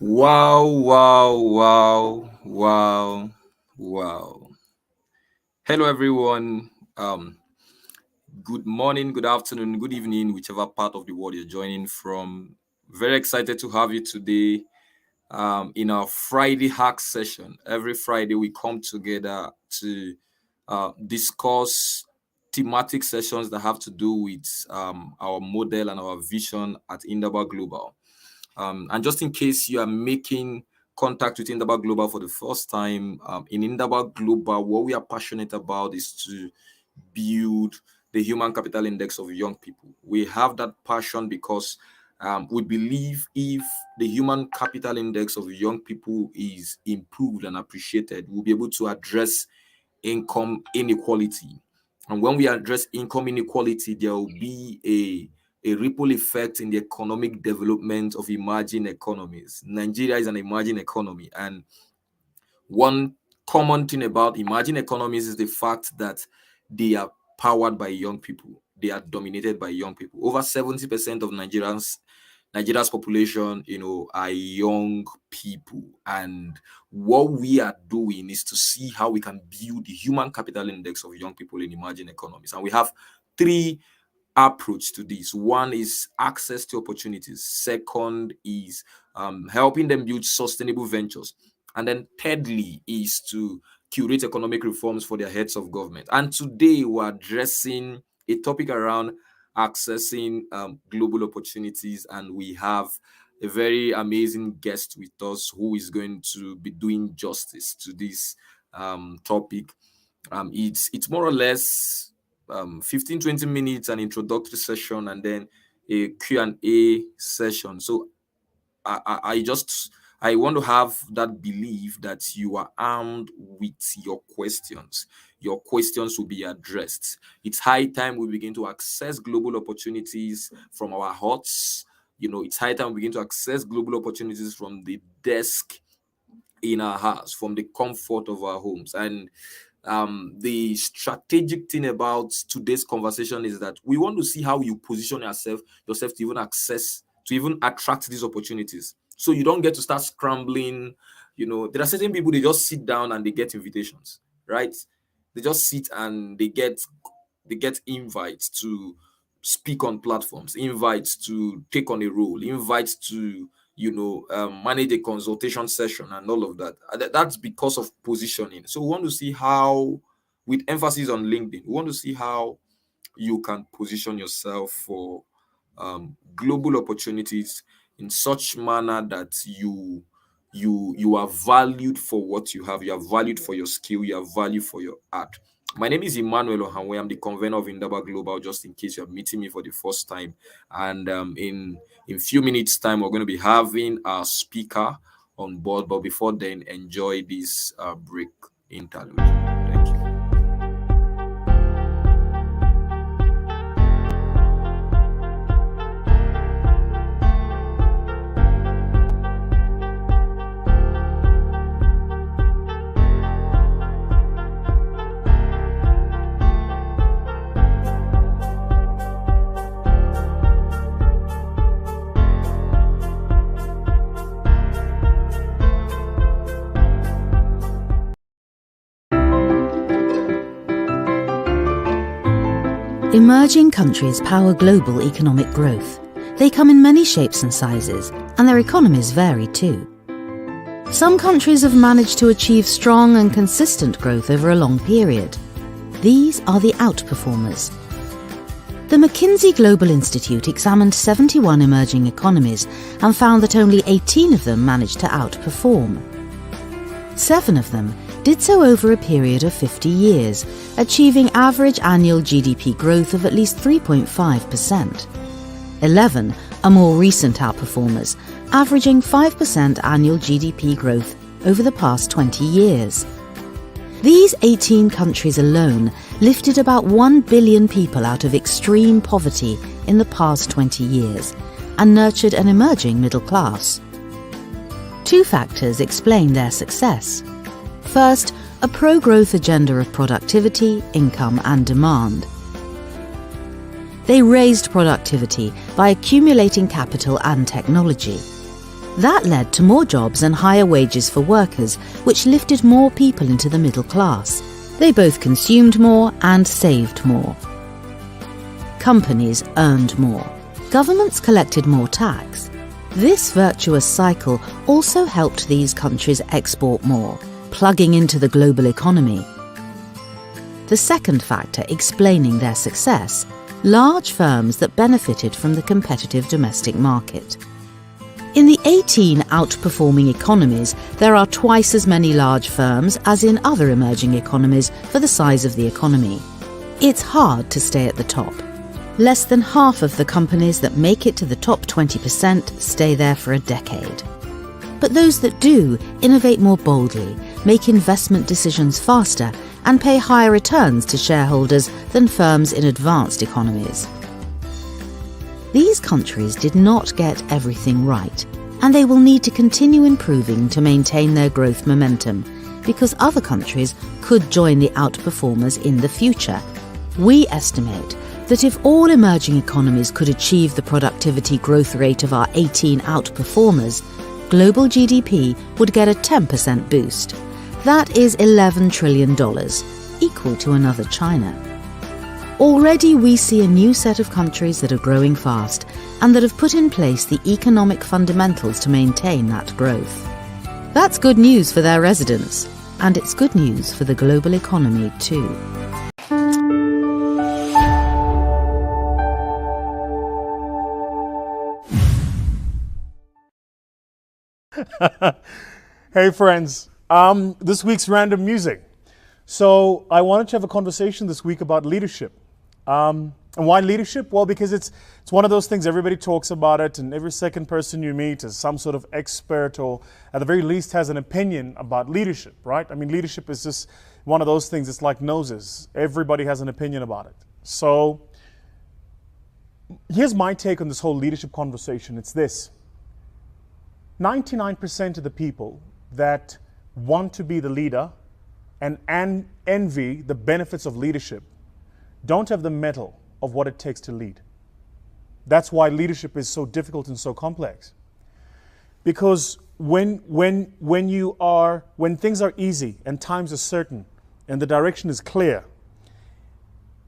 Wow, wow, wow, wow, wow. Hello, everyone. Good morning, good afternoon, good evening, whichever part of the world you're joining from. Very excited to have you today in our Friday hack session. Every Friday, we come together to discuss thematic sessions that have to do with our model and our vision at Indaba Global. And just in case you are making contact with Indaba Global for the first time, in Indaba Global, what we are passionate about is to build the human capital index of young people. We have that passion because we believe if the human capital index of young people is improved and appreciated, we'll be able to address income inequality. And when we address income inequality, there will be a ripple effect in the economic development of emerging economies. Nigeria is an emerging economy, and one common thing about emerging economies is the fact that they are powered by young people. They are dominated by young people. Over 70% of Nigeria's population, are young people. And what we are doing is to see how we can build the human capital index of young people in emerging economies. And we have three approach to this. One is access to opportunities. Second is helping them build sustainable ventures. And then thirdly is to curate economic reforms for their heads of government. And today we're addressing a topic around accessing global opportunities. And we have a very amazing guest with us who is going to be doing justice to this topic. It's more or less 15-20 minutes, an introductory session, and then a Q&A session. So I want to have that belief that you are armed with your questions. Your questions will be addressed. It's high time we begin to access global opportunities from our huts. It's high time we begin to access global opportunities from the desk in our house, from the comfort of our homes. And the strategic thing about today's conversation is that we want to see how you position yourself to even attract these opportunities. So you don't get to start scrambling. There are certain people, they just sit down and they get invitations, right? They just sit and they get invites to speak on platforms, invites to take on a role, invites to manage a consultation session and all of that. That's because of positioning. So we want to see how, with emphasis on LinkedIn, we want to see how you can position yourself for global opportunities in such manner that you are valued for what you have. You are valued for your skill. You are valued for your art. My name is Emmanuel Ohanwe. I'm the convener of Indaba Global, just in case you're meeting me for the first time. And in few minutes' time, we're going to be having our speaker on board. But before then, enjoy this break interlude. Thank you. Emerging countries power global economic growth. They come in many shapes and sizes, and their economies vary too. Some countries have managed to achieve strong and consistent growth over a long period. These are the outperformers. The McKinsey Global Institute examined 71 emerging economies and found that only 18 of them managed to outperform. 7 of them did so over a period of 50 years, achieving average annual GDP growth of at least 3.5%. 11 are more recent outperformers, averaging 5% annual GDP growth over the past 20 years. These 18 countries alone lifted about 1 billion people out of extreme poverty in the past 20 years and nurtured an emerging middle class. 2 factors explain their success. First, a pro-growth agenda of productivity, income and demand. They raised productivity by accumulating capital and technology. That led to more jobs and higher wages for workers, which lifted more people into the middle class. They both consumed more and saved more. Companies earned more. Governments collected more tax. This virtuous cycle also helped these countries export more, plugging into the global economy. The second factor explaining their success: large firms that benefited from the competitive domestic market. In the 18 outperforming economies, there are twice as many large firms as in other emerging economies for the size of the economy. It's hard to stay at the top. Less than half of the companies that make it to the top 20% stay there for a decade. But those that do innovate more boldly, make investment decisions faster, and pay higher returns to shareholders than firms in advanced economies. These countries did not get everything right, and they will need to continue improving to maintain their growth momentum, because other countries could join the outperformers in the future. We estimate that if all emerging economies could achieve the productivity growth rate of our 18 outperformers, global GDP would get a 10% boost. That is $11 trillion, equal to another China. Already we see a new set of countries that are growing fast and that have put in place the economic fundamentals to maintain that growth. That's good news for their residents, and it's good news for the global economy too. Hey friends, this week's random music. So I wanted to have a conversation this week about leadership. And why leadership? Well, because it's one of those things, everybody talks about it, and every second person you meet is some sort of expert, or at the very least has an opinion about leadership, right? I mean, leadership is just one of those things, it's like noses. Everybody has an opinion about it. So here's my take on this whole leadership conversation. It's this: 99% of the people that want to be the leader and envy the benefits of leadership don't have the mettle of what it takes to lead. That's why leadership is so difficult and so complex. Because when things are easy and times are certain and the direction is clear,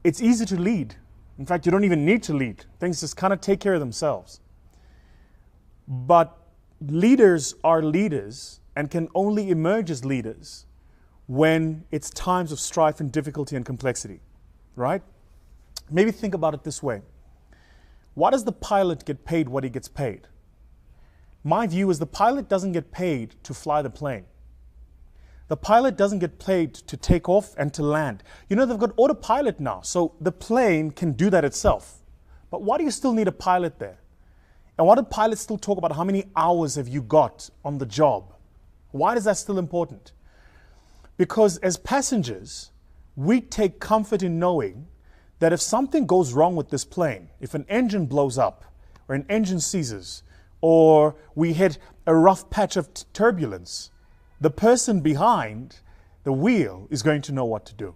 it's easy to lead. In fact, you don't even need to lead. Things just kind of take care of themselves. But leaders are leaders and can only emerge as leaders when it's times of strife and difficulty and complexity, right? Maybe think about it this way. Why does the pilot get paid what he gets paid? My view is the pilot doesn't get paid to fly the plane. The pilot doesn't get paid to take off and to land. You know, they've got autopilot now, so the plane can do that itself. But why do you still need a pilot there? And why do pilots still talk about how many hours have you got on the job? Why is that still important? Because as passengers, we take comfort in knowing that if something goes wrong with this plane, if an engine blows up, or an engine seizes, or we hit a rough patch of turbulence, the person behind the wheel is going to know what to do.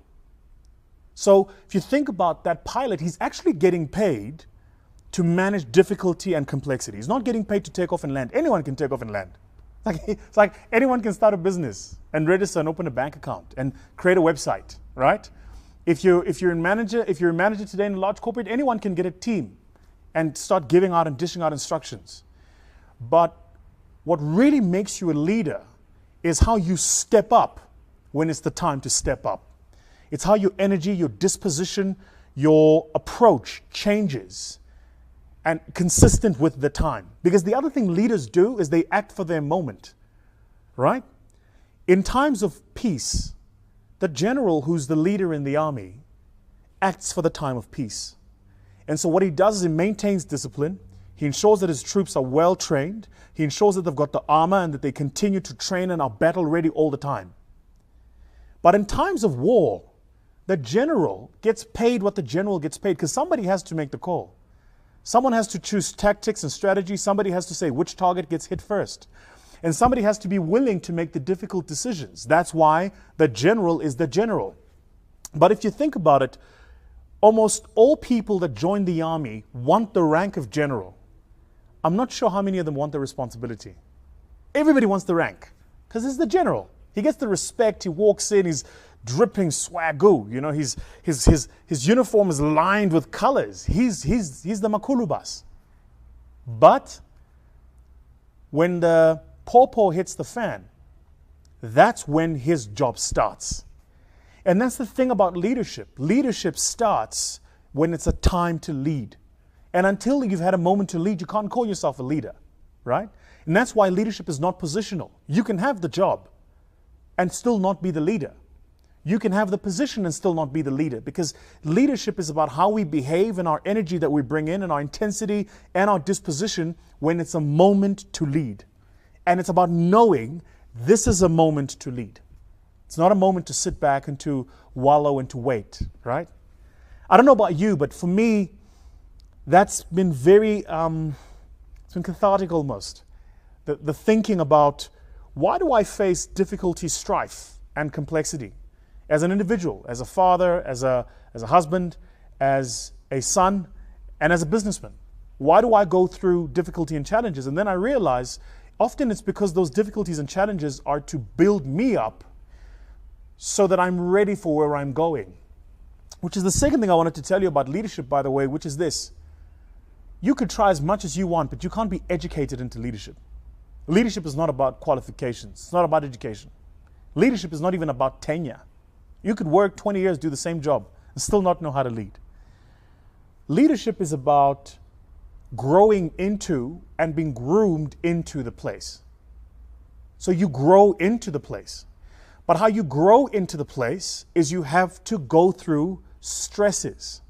So if you think about that pilot, he's actually getting paid to manage difficulty and complexity. He's not getting paid to take off and land. Anyone can take off and land. It's like anyone can start a business and register and open a bank account and create a website, right? If you're a manager today in a large corporate, anyone can get a team and start giving out and dishing out instructions. But what really makes you a leader is how you step up when it's the time to step up. It's how your energy, your disposition, your approach changes and consistent with the time. Because the other thing leaders do is they act for their moment, right? In times of peace, the general who's the leader in the army acts for the time of peace. And so what he does is he maintains discipline. He ensures that his troops are well trained. He ensures that they've got the armor and that they continue to train and are battle ready all the time. But in times of war, the general gets paid what the general gets paid, because somebody has to make the call. Someone has to choose tactics and strategy. Somebody has to say which target gets hit first. And somebody has to be willing to make the difficult decisions. That's why the general is the general. But if you think about it, almost all people that join the army want the rank of general. I'm not sure how many of them want the responsibility. Everybody wants the rank because he's the general. He gets the respect. He walks in, he's dripping swagoo. You know, his uniform is lined with colors. He's the Makulubas. But when the pawpaw hits the fan, that's when his job starts. And that's the thing about leadership. Leadership starts when it's a time to lead. And until you've had a moment to lead, you can't call yourself a leader, right? And that's why leadership is not positional. You can have the job and still not be the leader. You can have the position and still not be the leader, because leadership is about how we behave and our energy that we bring in and our intensity and our disposition when it's a moment to lead. And it's about knowing this is a moment to lead. It's not a moment to sit back and to wallow and to wait, right? I don't know about you, but for me, that's been very, it's been cathartic almost. The thinking about, why do I face difficulty, strife, and complexity? As an individual, as a father, as a husband, as a son, and as a businessman. Why do I go through difficulty and challenges? And then I realize often it's because those difficulties and challenges are to build me up so that I'm ready for where I'm going. Which is the second thing I wanted to tell you about leadership, by the way, which is this. You could try as much as you want, but you can't be educated into leadership. Leadership is not about qualifications. It's not about education. Leadership is not even about tenure. You could work 20 years, do the same job, and still not know how to lead. Leadership is about growing into and being groomed into the place. So you grow into the place. But how you grow into the place is you have to go through stresses.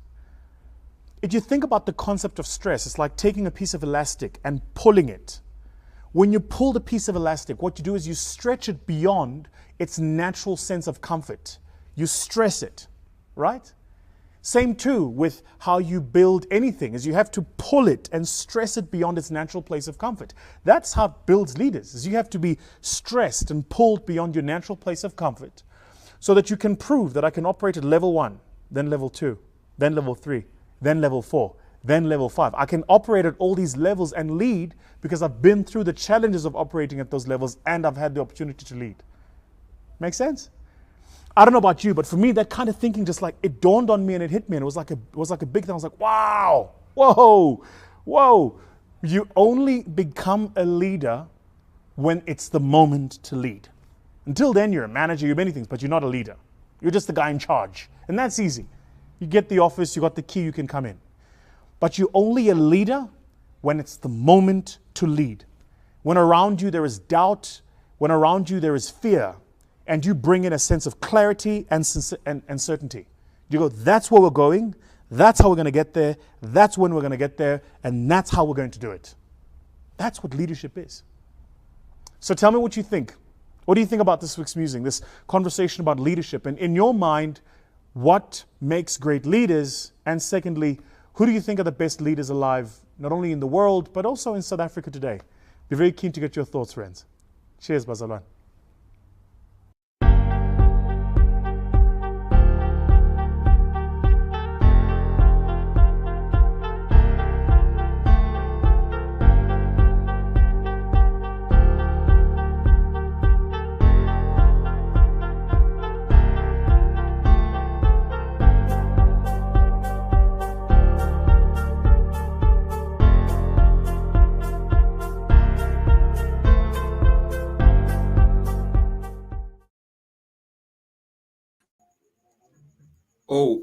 If you think about the concept of stress, it's like taking a piece of elastic and pulling it. When you pull the piece of elastic, what you do is you stretch it beyond its natural sense of comfort. You stress it, right? Same too with how you build anything, is you have to pull it and stress it beyond its natural place of comfort. That's how it builds leaders, is you have to be stressed and pulled beyond your natural place of comfort so that you can prove that I can operate at level 1, then level 2, then level 3, then level 4, then level 5. I can operate at all these levels and lead because I've been through the challenges of operating at those levels and I've had the opportunity to lead. Make sense? I don't know about you, but for me, that kind of thinking just like, it dawned on me and it hit me, and it was like a big thing. I was like, wow, whoa. You only become a leader when it's the moment to lead. Until then, you're a manager, you're many things, but you're not a leader. You're just the guy in charge. And that's easy. You get the office, you got the key, you can come in. But you're only a leader when it's the moment to lead. When around you there is doubt, when around you there is fear, and you bring in a sense of clarity and certainty. You go, that's where we're going, that's how we're going to get there, that's when we're going to get there, and that's how we're going to do it. That's what leadership is. So tell me what you think. What do you think about this week's musing, this conversation about leadership? And in your mind, what makes great leaders? And secondly, who do you think are the best leaders alive, not only in the world, but also in South Africa today? Be very keen to get your thoughts, friends. Cheers, Bazalwan. Oh,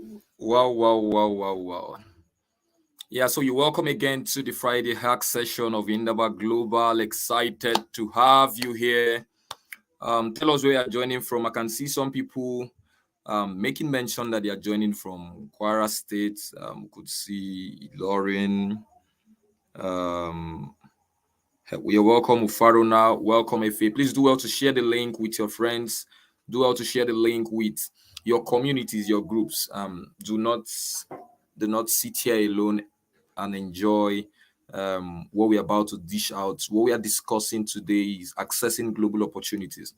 wow. Yeah, so you're welcome again to the Friday hack session of Indaba Global. Excited to have you here. Tell us where you're joining from. I can see some people making mention that they are joining from Kwara State. Could see Lauren. You're welcome, Ufaro now. Welcome, Efe. Please do well to share the link with your friends. Do well to share the link with your communities, your groups. Do not sit here alone and enjoy what we're about to dish out. What we are discussing today is accessing global opportunities.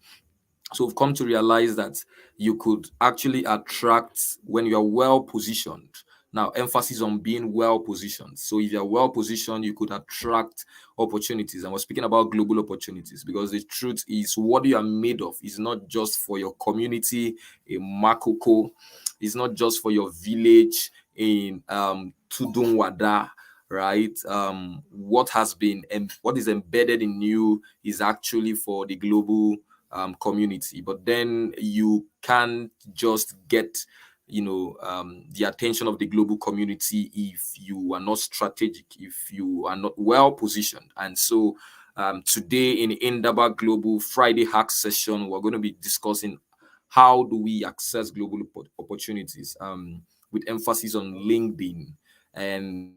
So we've come to realize that you could actually attract, when you are well positioned, Now, emphasis on being well positioned. So if you're well positioned, you could attract opportunities. And we're speaking about global opportunities, because the truth is what you are made of is not just for your community in Makoko, it's not just for your village in Tudunwada, right? What is embedded in you is actually for the global community. But then you can't just get the attention of the global community if you are not strategic, if you are not well positioned. And so today in Indaba Global Friday Hack session, we're going to be discussing how do we access global opportunities, with emphasis on LinkedIn. And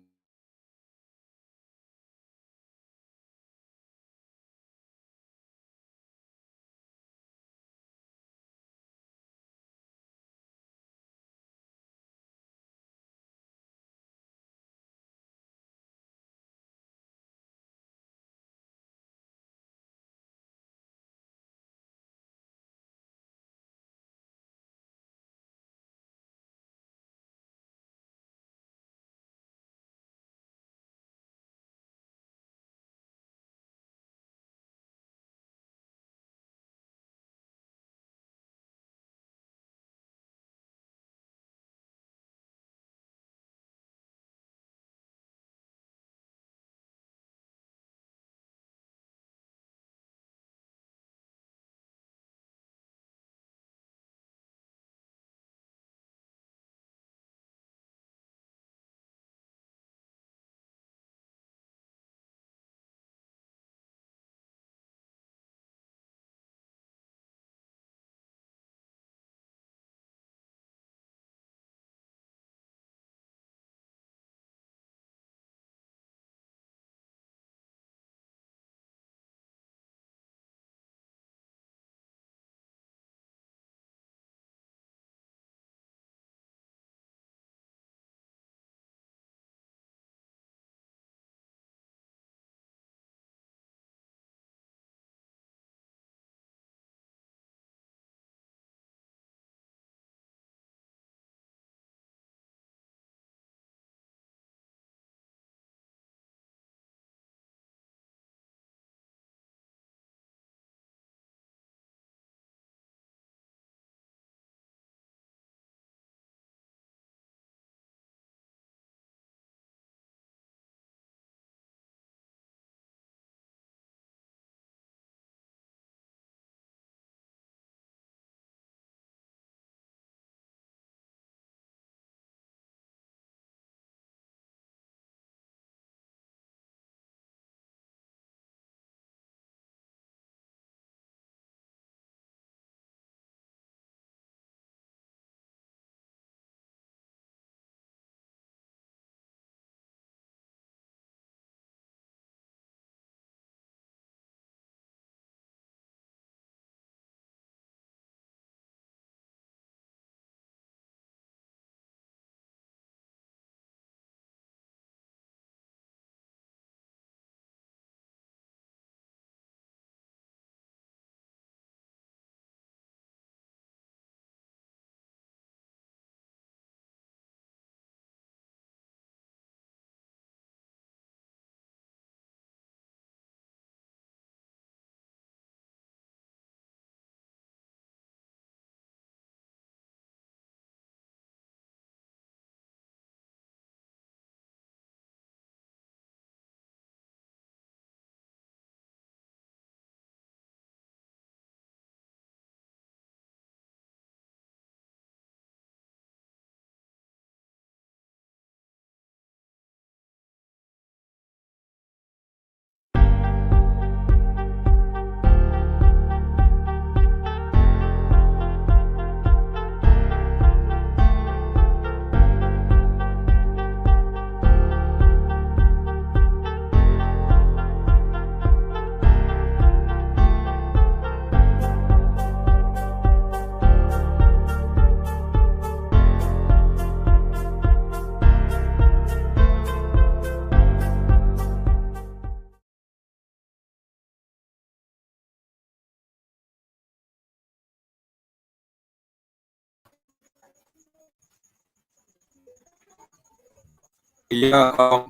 Yeah,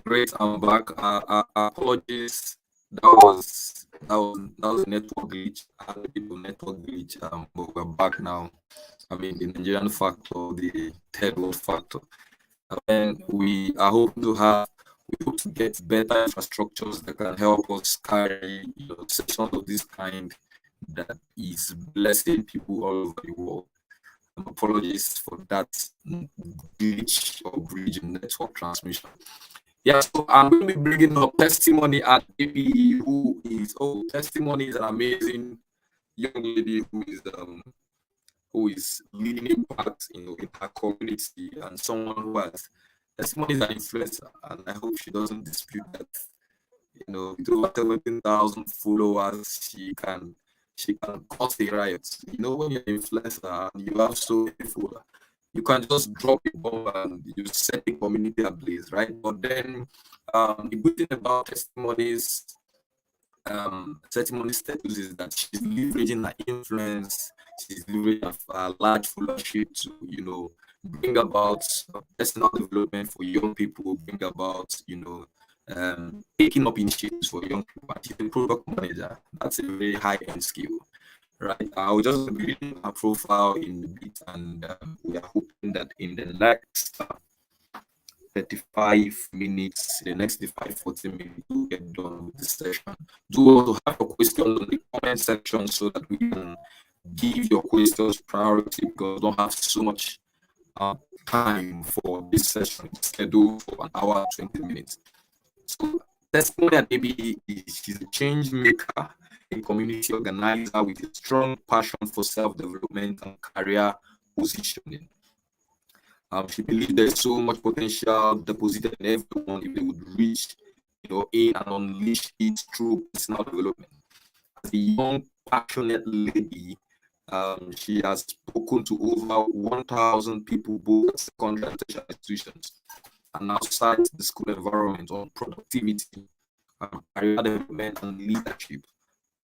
great. I'm back. Apologies. That was a network glitch. I had a bit of network glitch. But we're back now. I mean, the Nigerian factor, the third world factor. And we hope to get better infrastructures that can help us carry, sessions of this kind that is blessing people all over the world. Apologies for that glitch or bridge in network transmission. Yeah, so I'm going to be bringing up Testimony Adebiyi, Testimony is an amazing young lady who is leading impact, in her community, and someone who has Testimony is an influencer, and I hope she doesn't dispute that. With over 17,000 followers, she can cause a riot. When you're an influencer and you have so many followers, you can just drop a bomb and you set the community ablaze, right? But then the good thing about testimony status is that she's leveraging her influence, she's leveraging her large followership to, bring about personal development for young people, bring about, taking up initiatives for young people. And she's a product manager. That's a very high end skill, right? I'll just be reading her profile in a bit, and we are hoping that in the next 35 minutes, the next 35, 40 minutes, we'll get done with this session. Do also have your questions in the comment section so that we can give your questions priority, because we don't have so much time for this session. It's scheduled for an hour and 20 minutes. So Testimony Adebiyi, she's a change maker, a community organizer with a strong passion for self-development and career positioning. She believes there's so much potential deposited in everyone if they would reach, in and unleash it through personal development. As a young, passionate lady, she has spoken to over 1,000 people, both at secondary and tertiary institutions, and outside the school environment, on productivity, career development, and leadership,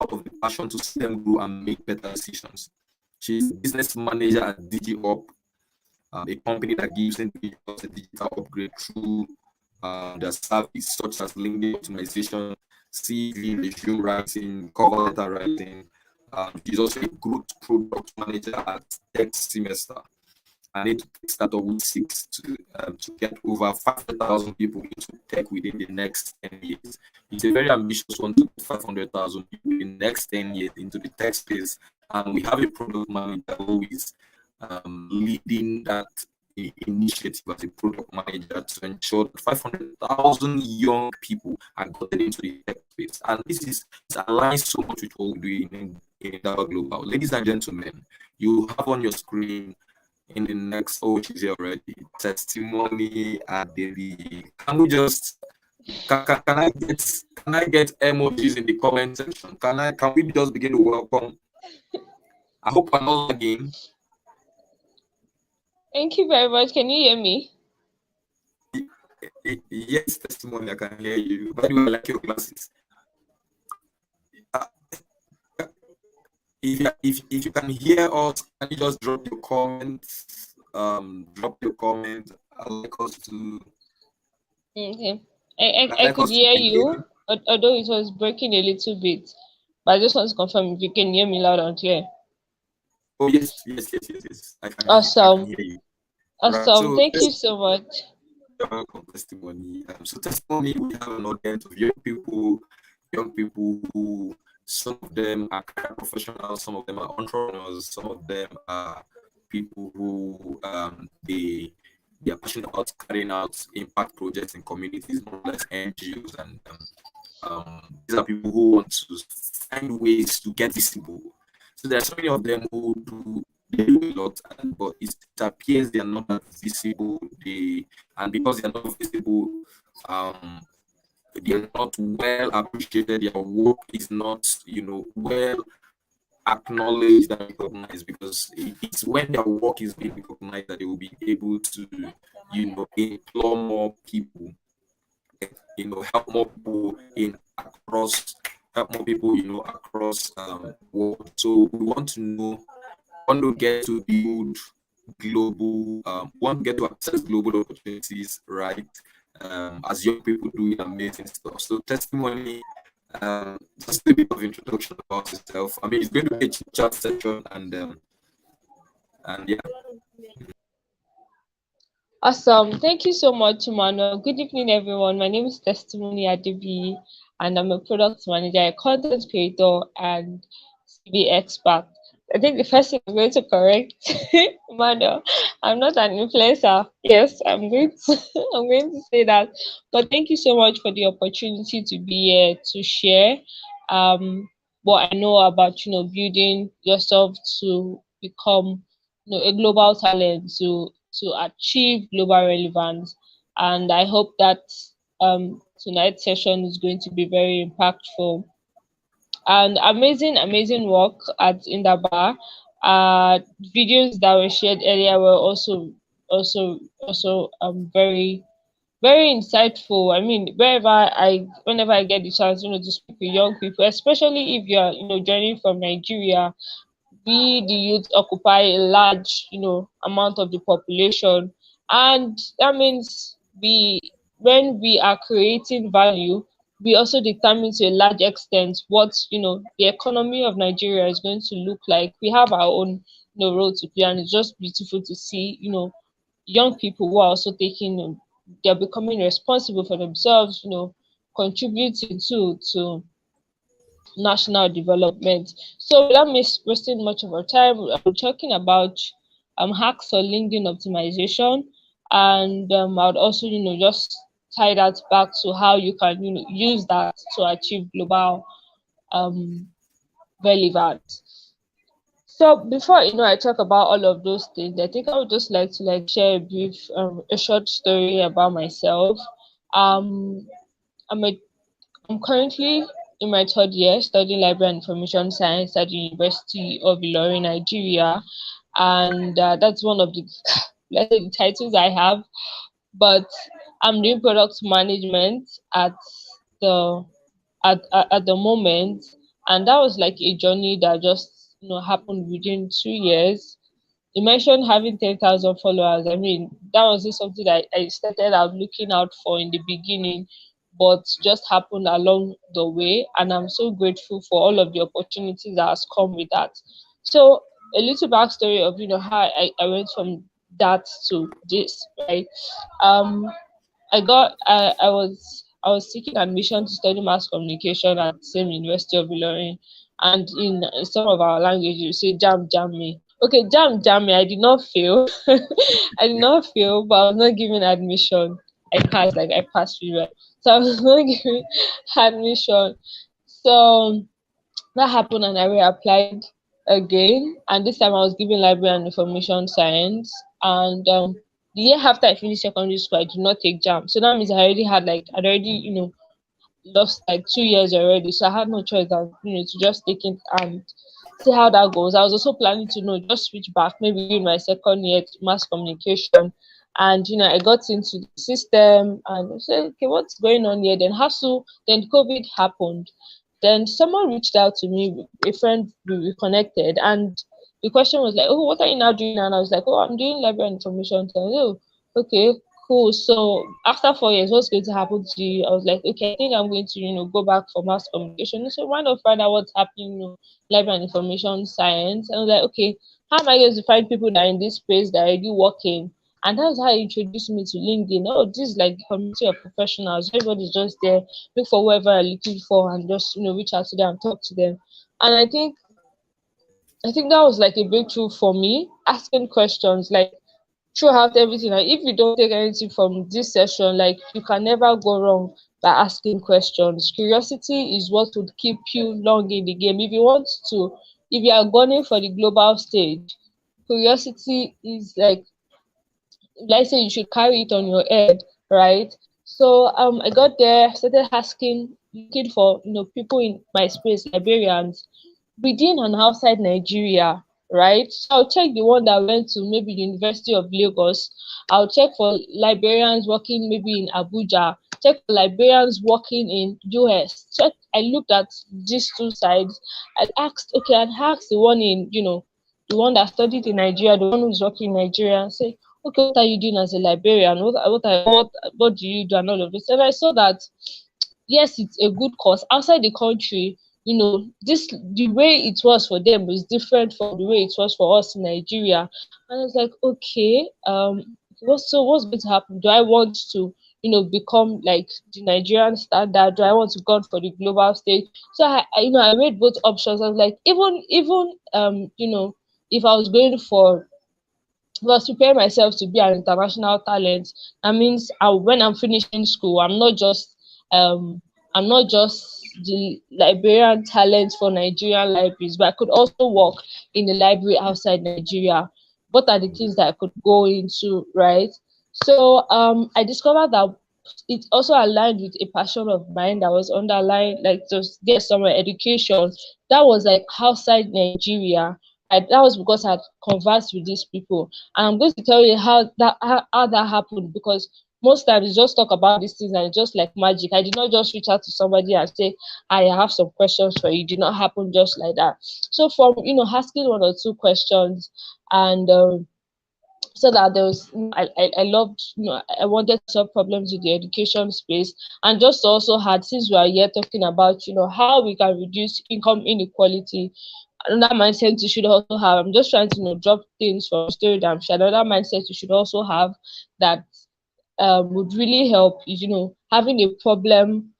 out of the passion to see them grow and make better decisions. She's a business manager at DigiUp, a company that gives individuals a digital upgrade through their service, such as LinkedIn optimization, CV, resume writing, cover letter writing. She's also a growth product manager at Tech Semester. I need to take start of week 6 to get over 500,000 people into tech within the next 10 years. It's a very ambitious one to get 500,000 people in the next 10 years into the tech space. And we have a product manager who is leading that initiative as a product manager to ensure that 500,000 young people are gotten into the tech space. And this aligns so much with what we do in Indaba Global. Ladies and gentlemen, you have on your screen in the next, she's here already, Testimony Adebiyi. Can we just can I get emojis in the comment section? Can we just begin to welcome? I hope I'm not lagging. Thank you very much. Can you hear me? Yes, Testimony, I can hear you. By the way, I like your glasses. If you can hear us, can you just drop your comments? Drop your comment. I'd like us to. Okay. I could hear you, although it was breaking a little bit. But I just want to confirm if you can hear me loud and clear. Oh yes. I Awesome. can hear you. Awesome. Right, so thank you so much. You're welcome, Testimony. So Testimony, we have an audience of young people who, some of them are career professionals, some of them are entrepreneurs, some of them are people who they are passionate about carrying out impact projects in communities, more or less NGOs, and these are people who want to find ways to get visible. So there are so many of them who they do a lot, but it appears they are not that visible. And because they are not visible, they are not well appreciated. Their work is not, well acknowledged and recognized, because it's when their work is being recognized that they will be able to, employ more people, help more people across world. So we want to get to build global, want to get to access global opportunities, right? As young people doing amazing stuff. So testimony, just a bit of introduction about yourself. I mean, it's going to be a chit chat session, and yeah. Awesome. Thank you so much, Emmanuel. Good evening, everyone. My name is Testimony Adebiyi, and I'm a product manager, a content creator, and CB expert. I think the first thing I'm going to correct, Emmanuel, I'm not an influencer. Yes, I'm going to I'm going to say that. But thank you so much for the opportunity to be here to share what I know about building yourself to become a global talent to achieve global relevance. And I hope that tonight's session is going to be very impactful. And amazing work at Indaba. Videos that were shared earlier were also very insightful. I mean, whenever I get the chance, to speak with young people, especially if you're, joining from Nigeria, we the youth occupy a large amount of the population, and that means when we are creating value, we also determine to a large extent what the economy of Nigeria is going to look like. We have our own role to play, and it's just beautiful to see young people who are also taking they're becoming responsible for themselves, contributing to national development. So without wasting much of our time, I'm talking about hacks for LinkedIn optimization, and I would also just tie that back to how you can use that to achieve global um relevance. So before I talk about all of those things, I think I would just like to share a short story about myself. Um, I'm a I'm currently in my third year studying library and information science at the University of Ilorin, Nigeria, and that's one of the let's say the titles I have. But I'm doing product management the at the moment, and that was like a journey that just happened within 2 years. You mentioned having 10,000 followers. I mean, that was just something that I started out looking out for in the beginning, but just happened along the way. And I'm so grateful for all of the opportunities that has come with that. So a little backstory of how I went from that to this, right? Um, I was seeking admission to study mass communication at the same University of Ilorin, and in some of our language you say jam me. Okay, jam me. I did not fail. I did not fail, but I was not given admission. I passed through well. So I was not given admission. So that happened and I reapplied again, and this time I was given library and information science. And the year after I finished secondary school, I did not take jam. So that means I'd already lost like 2 years already. So I had no choice than to just take it and see how that goes. I was also planning to just switch back maybe in my second year to mass communication. And I got into the system and I said, okay, what's going on here? Then hustle, then COVID happened. Then someone reached out to me, a friend, we reconnected, and the question was like, oh, what are you now doing? And I was like, oh, I'm doing library information. So, oh, okay, cool. So after 4 years, what's going to happen to you? I was like, okay, I think I'm going to, go back for mass communication. So why not find out what's happening, library and information science? And I was like, okay, how am I going to find people that are in this space that are already working? And that's how he introduced me to LinkedIn. Oh, this is like the community of professionals. Everybody's just there, look for whoever you're looking for and just, reach out to them and talk to them. And I think that was like a breakthrough for me, asking questions like throughout everything. Like if you don't take anything from this session, like you can never go wrong by asking questions. Curiosity is what would keep you long in the game. If you are gunning for the global stage, curiosity is like, let's say you should carry it on your head, right? So I got there, started asking, looking for people in my space, Liberians, within and outside Nigeria, right? So I'll check the one that went to maybe the University of Lagos. I'll check for Liberians working maybe in Abuja. Check for Liberians working in US. Check. I looked at these two sides. I asked the one in the one that studied in Nigeria, the one who's working in Nigeria, and say, okay, what are you doing as a librarian? What do you do and all of this? And I saw that yes, it's a good cause outside the country. This the way it was for them is different from the way it was for us in Nigeria. And I was like, okay, what's going to happen? Do I want to, become like the Nigerian standard? Do I want to go for the global stage? So I made both options. I was like, even if I was going for was preparing myself to be an international talent. That means when I'm finishing school, um I'm not just the librarian talent for Nigerian libraries, but I could also work in the library outside Nigeria. What are the things that I could go into, right? So I discovered that it also aligned with a passion of mine that was underlying, like just get summer education. That was like outside Nigeria. That was because I conversed with these people, and I'm going to tell you how that happened, because most times you just talk about these things and it's just like magic. I did not just reach out to somebody and say, I have some questions for you. It did not happen just like that. So from asking one or two questions, and so that there was I loved, I wanted to solve problems with the education space, and just also had, since we are here talking about how we can reduce income inequality, another mindset you should also have. I'm just trying to drop things from story that I'm sure another mindset you should also have that would really help is having a problem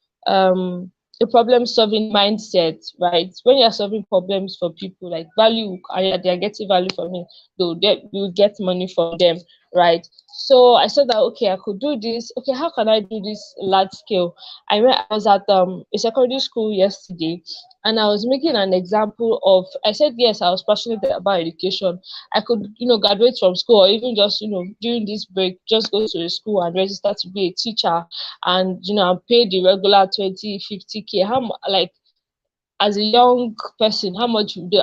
solving mindset, right? When you're solving problems for people, like value, and they're getting value from it, you get money from them, right? So I said that okay, I could do this. Okay, how can I do this large scale? I was at a secondary school yesterday, and I was making an example of, I said yes, I was passionate about education. I could, graduate from school, or even just, during this break, just go to a school and register to be a teacher, and, pay the regular 20, 50K. Like, as a young person, how much the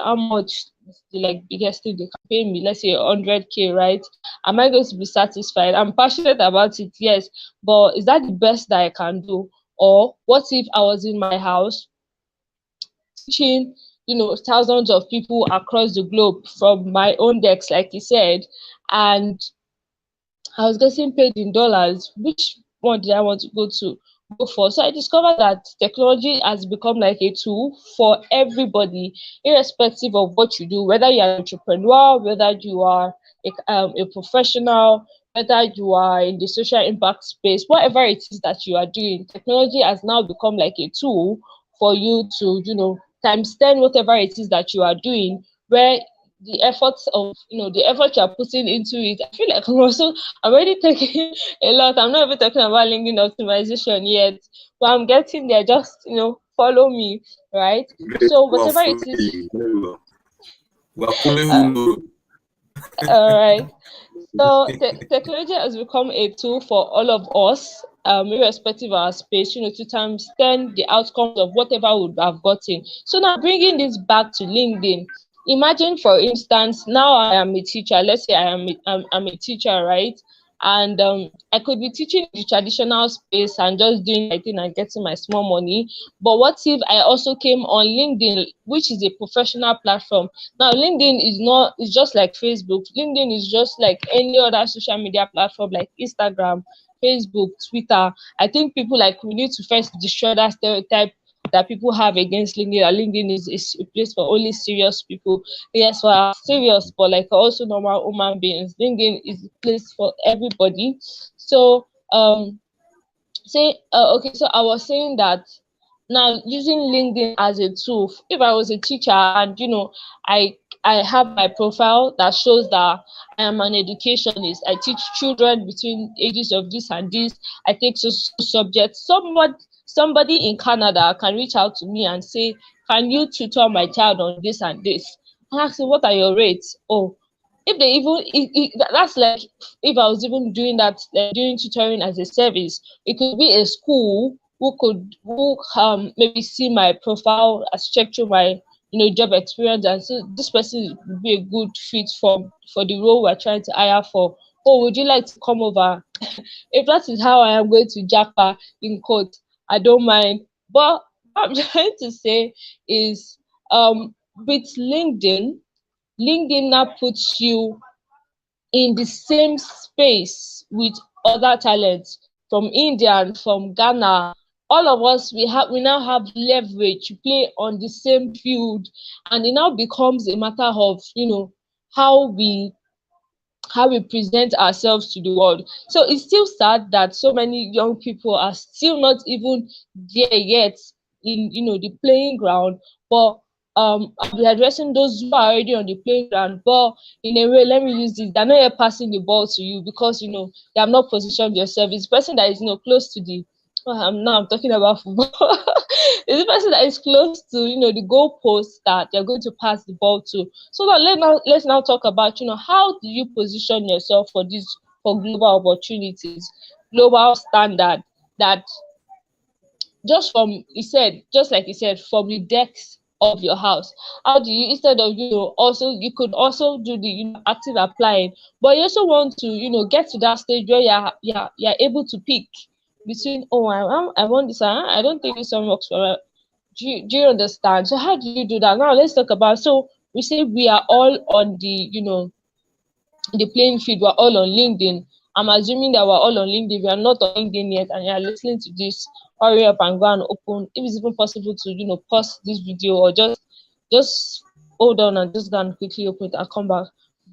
like biggest thing they can pay me, let's say 100K, right? Am I going to be satisfied? I'm passionate about it, yes, but is that the best that I can do? Or what if I was in my house teaching, thousands of people across the globe from my own decks, like you said, and I was getting paid in dollars? Which one did I want to go for? So I discovered that technology has become like a tool for everybody, irrespective of what you do, whether you're an entrepreneur, whether you are a professional, whether you are in the social impact space, whatever it is that you are doing, technology has now become like a tool for you to, times 10 whatever it is that you are doing, where the effort you're putting into it. I feel like I'm already taking a lot. I'm not even talking about LinkedIn optimization yet, but I'm getting there. Just follow me, right? Very So well, whatever it is, following. Very well. We are following uh, who knows. all right. So technology has become a tool for all of us, irrespective of our space, to times 10 the outcomes of whatever we would have gotten. So now bringing this back to LinkedIn, imagine for instance, now I am a teacher. Let's say I'm a teacher, right? And I could be teaching the traditional space and just doing my thing and getting my small money. But what if I also came on LinkedIn, which is a professional platform? Now, LinkedIn is just like Facebook. LinkedIn is just like any other social media platform like Instagram, Facebook, Twitter. I think people, like, we need to first destroy that stereotype that people have against LinkedIn. That LinkedIn is a place for only serious people. Yes, for our serious, but like also normal human beings. LinkedIn is a place for everybody. So okay, so I was saying that now using LinkedIn as a tool, if I was a teacher and I I have my profile that shows that I am an educationist. I teach children between ages of this and this. I take subjects. Somebody in Canada can reach out to me and say, can you tutor my child on this and this? I ask them, what are your rates? Oh, if they even that's like, if I was even doing that, doing tutoring as a service, it could be a school who maybe see my profile, check through my job experience, and so this person would be a good fit for the role we're trying to hire for. Oh, would you like to come over? If that is how I am going to japa in quote, I don't mind. But what I'm trying to say is, with LinkedIn, LinkedIn now puts you in the same space with other talents from India and from Ghana. All of us, we now have leverage to play on the same field, and it now becomes a matter of, how we present ourselves to the world. So it's still sad that so many young people are still not even there yet in, the playing ground. But I'll be addressing those who are already on the playing ground. But in a way, let me use this: they're not yet passing the ball to you because they have not positioned yourself. It's the person that is close to the. Oh, I'm talking about football. It's the person that is close to the goalpost that they're going to pass the ball to. So now let's now talk about how do you position yourself for global opportunities, global standard that just like he said, from the decks of your house. How do you, instead of also, you could also do the active applying, but you also want to get to that stage where you're able to pick between, oh, I want this, I don't think this one works for. Do you understand? So how do you do that? Now let's talk about, so we say we are all on the playing field, we're all on LinkedIn. I'm assuming that we're all on LinkedIn. If you're not on LinkedIn yet and you're listening to this, hurry up and go and open. If it's even possible to, pause this video, or just hold on and just go and quickly open it and come back.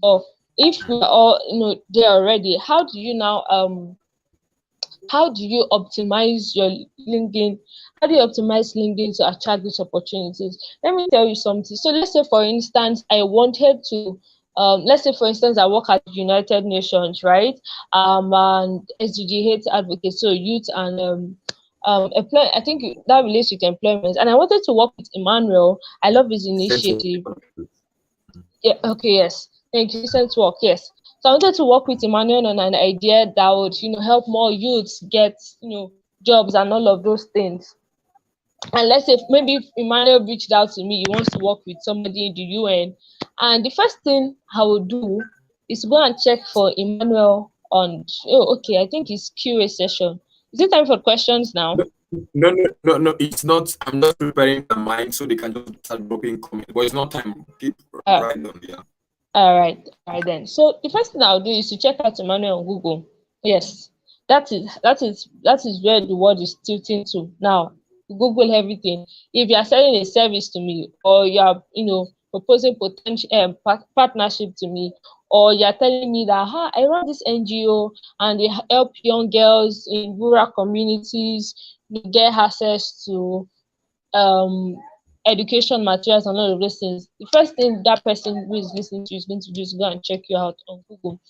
But if we're all, there already, how do you optimize your LinkedIn? How do you optimize LinkedIn to attract these opportunities? Let me tell you something. So let's say, for instance, let's say, for instance, I work at United Nations, right? And SDGH advocate, so youth and I think that relates with employment. And I wanted to work with Emmanuel. I love his initiative. Yeah, okay, yes. Thank you. Recent work, yes. So I wanted to work with Emmanuel on an idea that would, help more youths get, jobs and all of those things. And let's say maybe if Emmanuel reached out to me, he wants to work with somebody in the UN. And the first thing I will do is go and check for Emmanuel on, oh, okay, I think it's QA session. Is it time for questions now? No, it's not. I'm just preparing the mind so they can just start dropping comments. But it's not time. Keep right on, yeah. All right then. So the first thing I'll do is to check out Emmanuel on Google. Yes, that is where the world is tilting to now. Google everything. If you are selling a service to me, or you are proposing potential partnership to me, or you are telling me that I run this NGO and they help young girls in rural communities get access to education materials and all of those things, the first thing that person who is listening to is going to do is go and check you out on Google.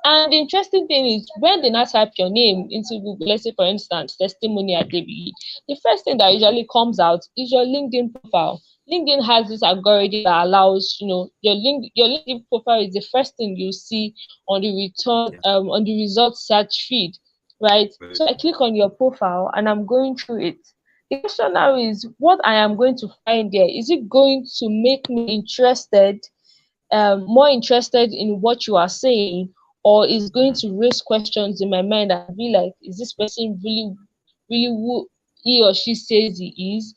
And the interesting thing is, when they now type your name into Google, let's say for instance, Testimony Adebiyi, the first thing that usually comes out is your LinkedIn profile. LinkedIn has this algorithm that allows, your LinkedIn profile is the first thing you see on the results search feed, right? So I click on your profile and I'm going through it. The question now is, what I am going to find there, is it going to make me more interested in what you are saying, or is going to raise questions in my mind and be like, is this person really who he or she says he is?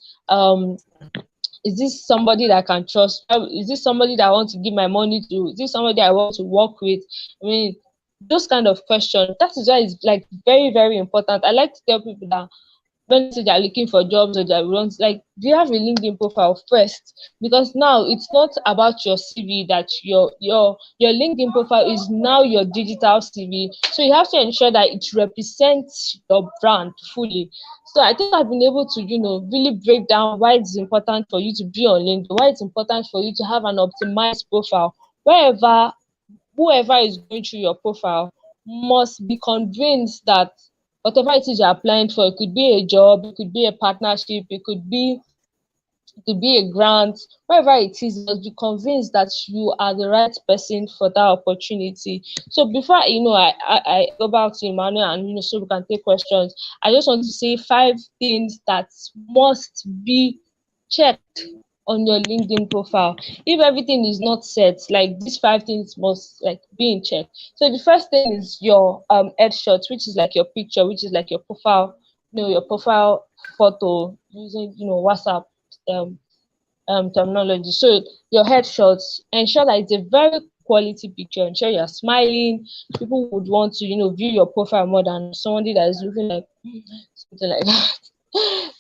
Is this somebody that I can trust? Is this somebody that I want to give my money to? Is this somebody I want to work with? I mean, those kind of questions. That is why it's like very, very important. I like to tell people that when they are looking for jobs or they want, like, do you have a LinkedIn profile first? Because now it's not about your CV, that your LinkedIn profile is now your digital CV. So you have to ensure that it represents your brand fully. So I think I've been able to, really break down why it's important for you to be on LinkedIn, why it's important for you to have an optimized profile. Whoever is going through your profile must be convinced that whatever it is you're applying for, it could be a job, it could be a partnership, it could be a grant, wherever it is, you must be convinced that you are the right person for that opportunity. So before I go back to Emmanuel and so we can take questions, I just want to say 5 things that must be checked on your LinkedIn profile. If everything is not set, like, these 5 things must be in check. So the first thing is your headshot, which is like your picture, which is like your profile, your profile photo using WhatsApp terminology. So your headshots, ensure that it's a very quality picture. Ensure you're smiling. People would want to, view your profile more than somebody that is looking like something like that.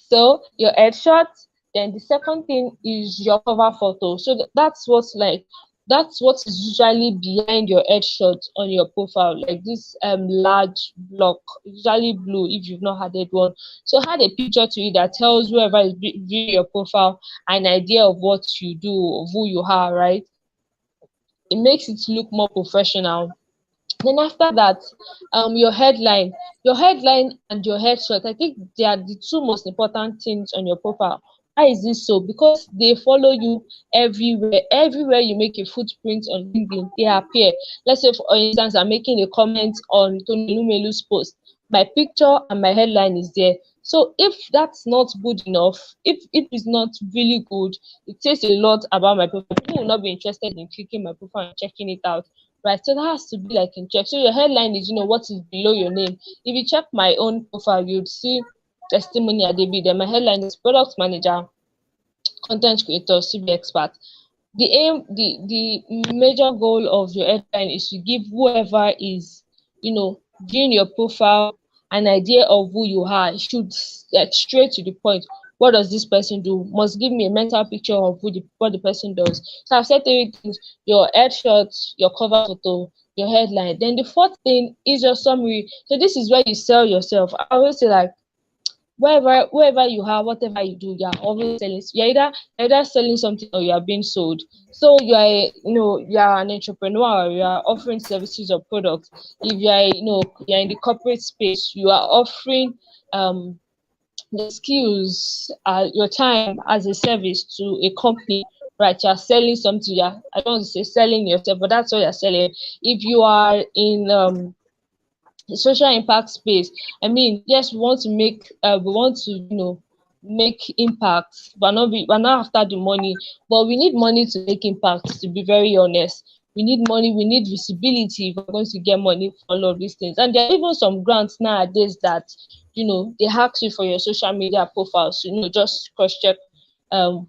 So your headshot. Then the second thing is your cover photo. So that's what is usually behind your headshot on your profile, like this large block, usually blue if you've not added one. So add a picture to it that tells whoever is viewing your profile an idea of what you do, of who you are, right? It makes it look more professional. Then after that, your headline and your headshot, I think they are the two most important things on your profile. Why is this so? Because they follow you everywhere. Everywhere you make a footprint on LinkedIn, they appear. Let's say, for instance, I'm making a comment on Tony Lumelu's post. My picture and my headline is there. So if that's not good enough, if it's not really good, it says a lot about my profile. People will not be interested in clicking my profile and checking it out. Right, so that has to be like in check. So your headline is, what is below your name. If you check my own profile, you'd see Testimony Adebiyi. Then my headline is product manager, content creator, CB expert. The major goal of your headline is to give whoever is, viewing your profile an idea of who you are. It should get straight to the point. What does this person do? Must give me a mental picture of what the person does. So I've said three things: your headshot, your cover photo, your headline. Then the fourth thing is your summary. So this is where you sell yourself. I always say, like, wherever you are, whatever you do, you're always selling. You're either selling something or you are being sold. So you are an entrepreneur, you are offering services or products. If you're in the corporate space, you are offering um the skills, your time as a service to a company, right? You're selling something. Yeah, I don't want to say selling yourself, but that's what you're selling. If you are in the social impact space, I mean, yes, we want to, make impact, but we're not after the money. But we need money to make impact, to be very honest. We need money, we need visibility if we're going to get money for all of these things. And there are even some grants nowadays that, they ask you for your social media profiles, just cross check um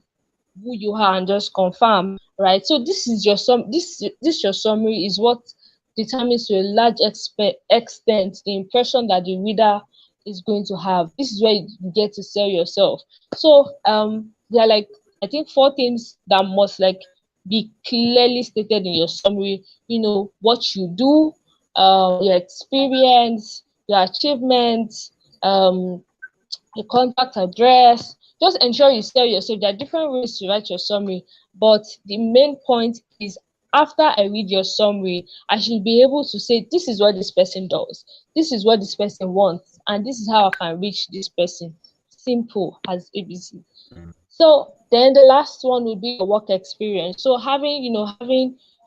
who you are and just confirm, right? So this your summary is what determines to a large extent the impression that the reader is going to have. This is where you get to sell yourself. So there are, like, I think, four things that must, like, be clearly stated in your summary. What you do, your experience, your achievements, your contact address. Just ensure you sell yourself. There are different ways to write your summary, but the main point is, after I read your summary, I should be able to say, this is what this person does, this is what this person wants, and this is how I can reach this person. Simple as ABC. So then the last one would be your work experience. So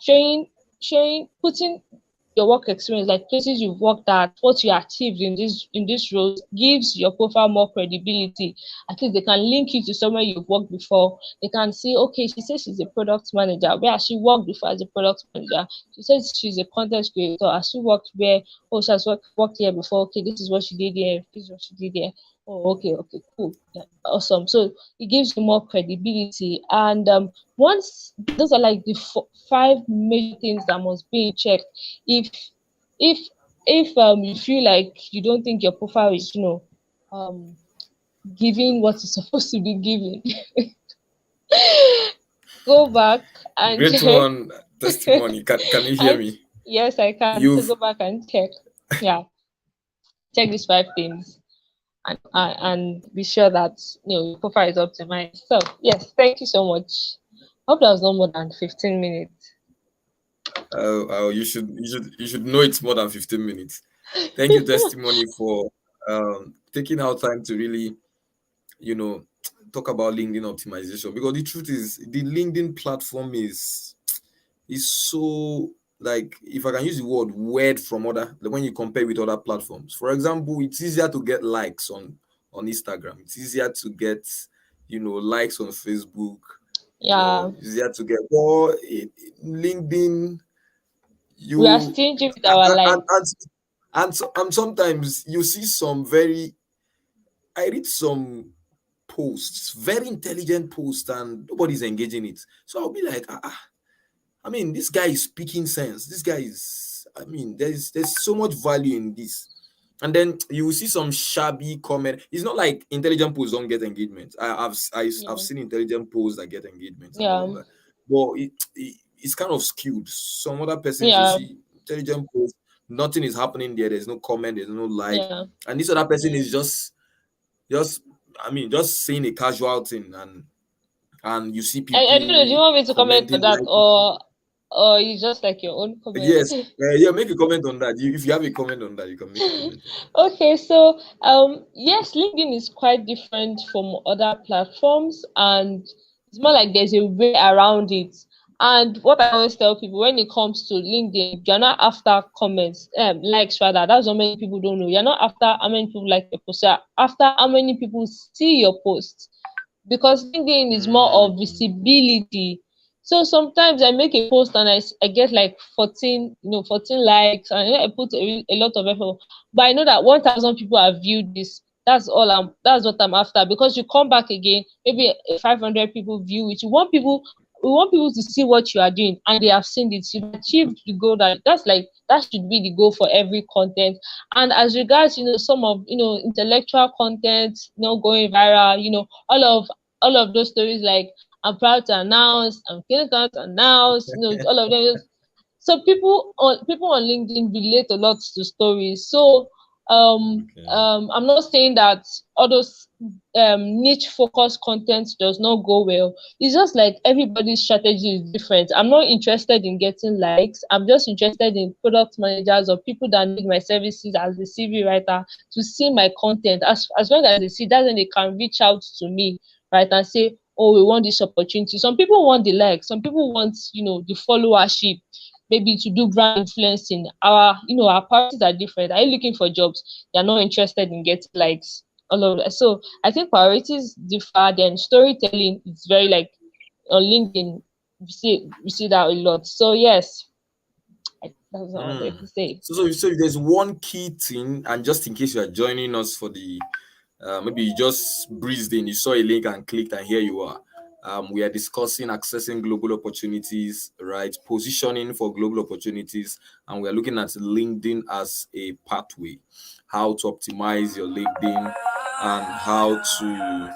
showing, putting your work experience, like places you've worked at, what you achieved in this role, gives your profile more credibility. At least they can link you to somewhere you've worked before. They can see, okay, she says she's a product manager. Where has she worked before as a product manager? She says she's a content creator. Has she worked where? Oh, she has worked here before. Okay, this is what she did here. This is what she did here. Oh, okay, cool. Yeah, awesome. So it gives you more credibility. And once those are like the five major things that must be in check. If if if you feel like you don't think your profile is um giving what it's supposed to be giving, go back and Great check. one, testimony. Can you hear And me? yes, I can. So You've go back and check. Yeah, check these five things, and be sure that your profile is optimized. So yes, thank you so much. Hope that was no more than 15 minutes. you should know it's more than 15 minutes. Thank you, testimony, for taking our time to really, you know, talk about LinkedIn optimization, because the truth is the LinkedIn platform is so, like, if I can use the word, weird from other, when you compare with other platforms. For example, it's easier to get likes on Instagram. It's easier to get, likes on Facebook. Yeah, It's easier to get, or LinkedIn, we are you stingy with our and, life. and sometimes you see some very, I read some posts, very intelligent posts, and nobody's engaging it. So I'll be like, I mean, this guy is speaking sense. This guy is, I mean, there's so much value in this. And then you will see some shabby comment. It's not like intelligent posts don't get engagement. I've Yeah. seen intelligent posts that get engagement and all Yeah. of that. But it's kind of skewed. Some other persons you Yeah. see intelligent posts, nothing is happening there. There's no comment, there's no like, Yeah. and this other person Mm. is just I mean, just saying a casual thing, and you see I don't know. Do you people want me to comment on commenting that, like, or you just like your own comment? yes, yeah, make a comment on that. If you have a comment on that, you can make a comment on that. Okay, so yes, LinkedIn is quite different from other platforms, and it's more like there's a way around it. And what I always tell people, when it comes to LinkedIn, you're not after comments, likes rather. That's what many people don't know. You're not after how many people like your post. You're after how many people see your post, because LinkedIn is more Mm, of visibility. So sometimes I make a post and I get like 14, 14 likes, and I put a lot of effort. But I know that 1,000 people have viewed this. That's what I'm after, because you come back again, maybe 500 people view it. We want people to see what you are doing, and they have seen it. You've achieved the goal. That should be the goal for every content. And as regards, some of intellectual content, going viral, all of those stories, like I'm proud to announce, I'm feeling proud to announce, all of them. So people on LinkedIn relate a lot to stories. So okay. I'm not saying that all those niche focused content does not go well. It's just like everybody's strategy is different. I'm not interested in getting likes. I'm just interested in product managers or people that need my services as a CV writer to see my content. As long as they see that, then they can reach out to me, right, and say, oh, we want this opportunity. Some people want the likes, some people want the followership, maybe to do brand influencing. Our priorities are different. Are you looking for jobs? You're not interested in getting likes, all of that. So I think priorities differ. Then storytelling is very like on LinkedIn. We see that a lot. So yes, that's what I wanted Mm. to say. So if there's one key thing, and just in case you are joining us for the maybe you just breezed in, you saw a link and clicked, and here you are. We are discussing accessing global opportunities, right? Positioning for global opportunities, and we are looking at LinkedIn as a pathway, how to optimize your LinkedIn, and how to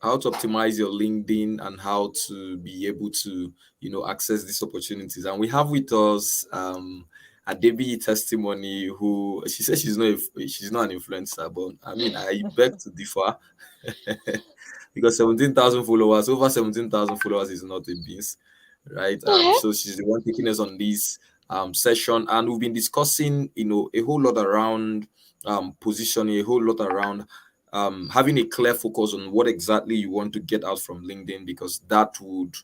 optimize your LinkedIn, and how to be able to access these opportunities. And we have with us Adebiyi Testimony, who she says she's not an influencer, but I mean I beg to differ. Because 17,000 followers, over 17,000 followers is not a beans, right? So she's the one taking us on this session, and we've been discussing a whole lot around positioning, a whole lot around having a clear focus on what exactly you want to get out from LinkedIn, because that would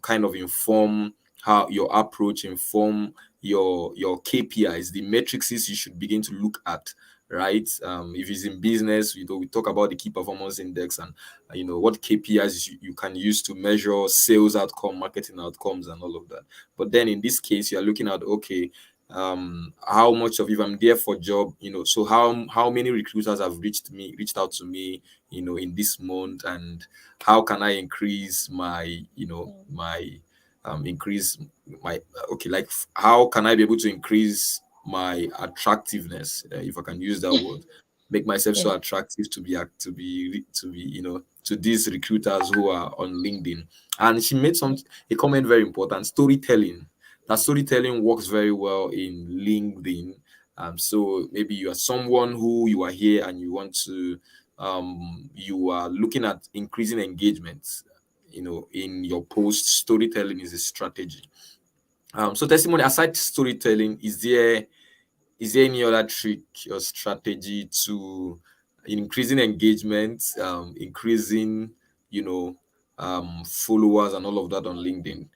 kind of inform how your approach, inform your KPIs, the matrices you should begin to look at, right? If it's in business, we talk about the key performance index, and what KPIs you can use to measure sales outcome, marketing outcomes, and all of that. But then in this case, you're looking at, okay, how much of, if I'm there for job, so how many recruiters have reached out to me in this month, and how can I increase my increase my okay, like how can I be able to increase my attractiveness, if I can use that word, make myself Yeah. so attractive to be to these recruiters who are on LinkedIn. And she made a comment very important: storytelling. That storytelling works very well in LinkedIn. So maybe you are someone who you are here and you want to you are looking at increasing engagement in your post. Storytelling is a strategy. So testimony, aside storytelling, is there any other trick or strategy to increasing engagement, increasing, followers and all of that on LinkedIn?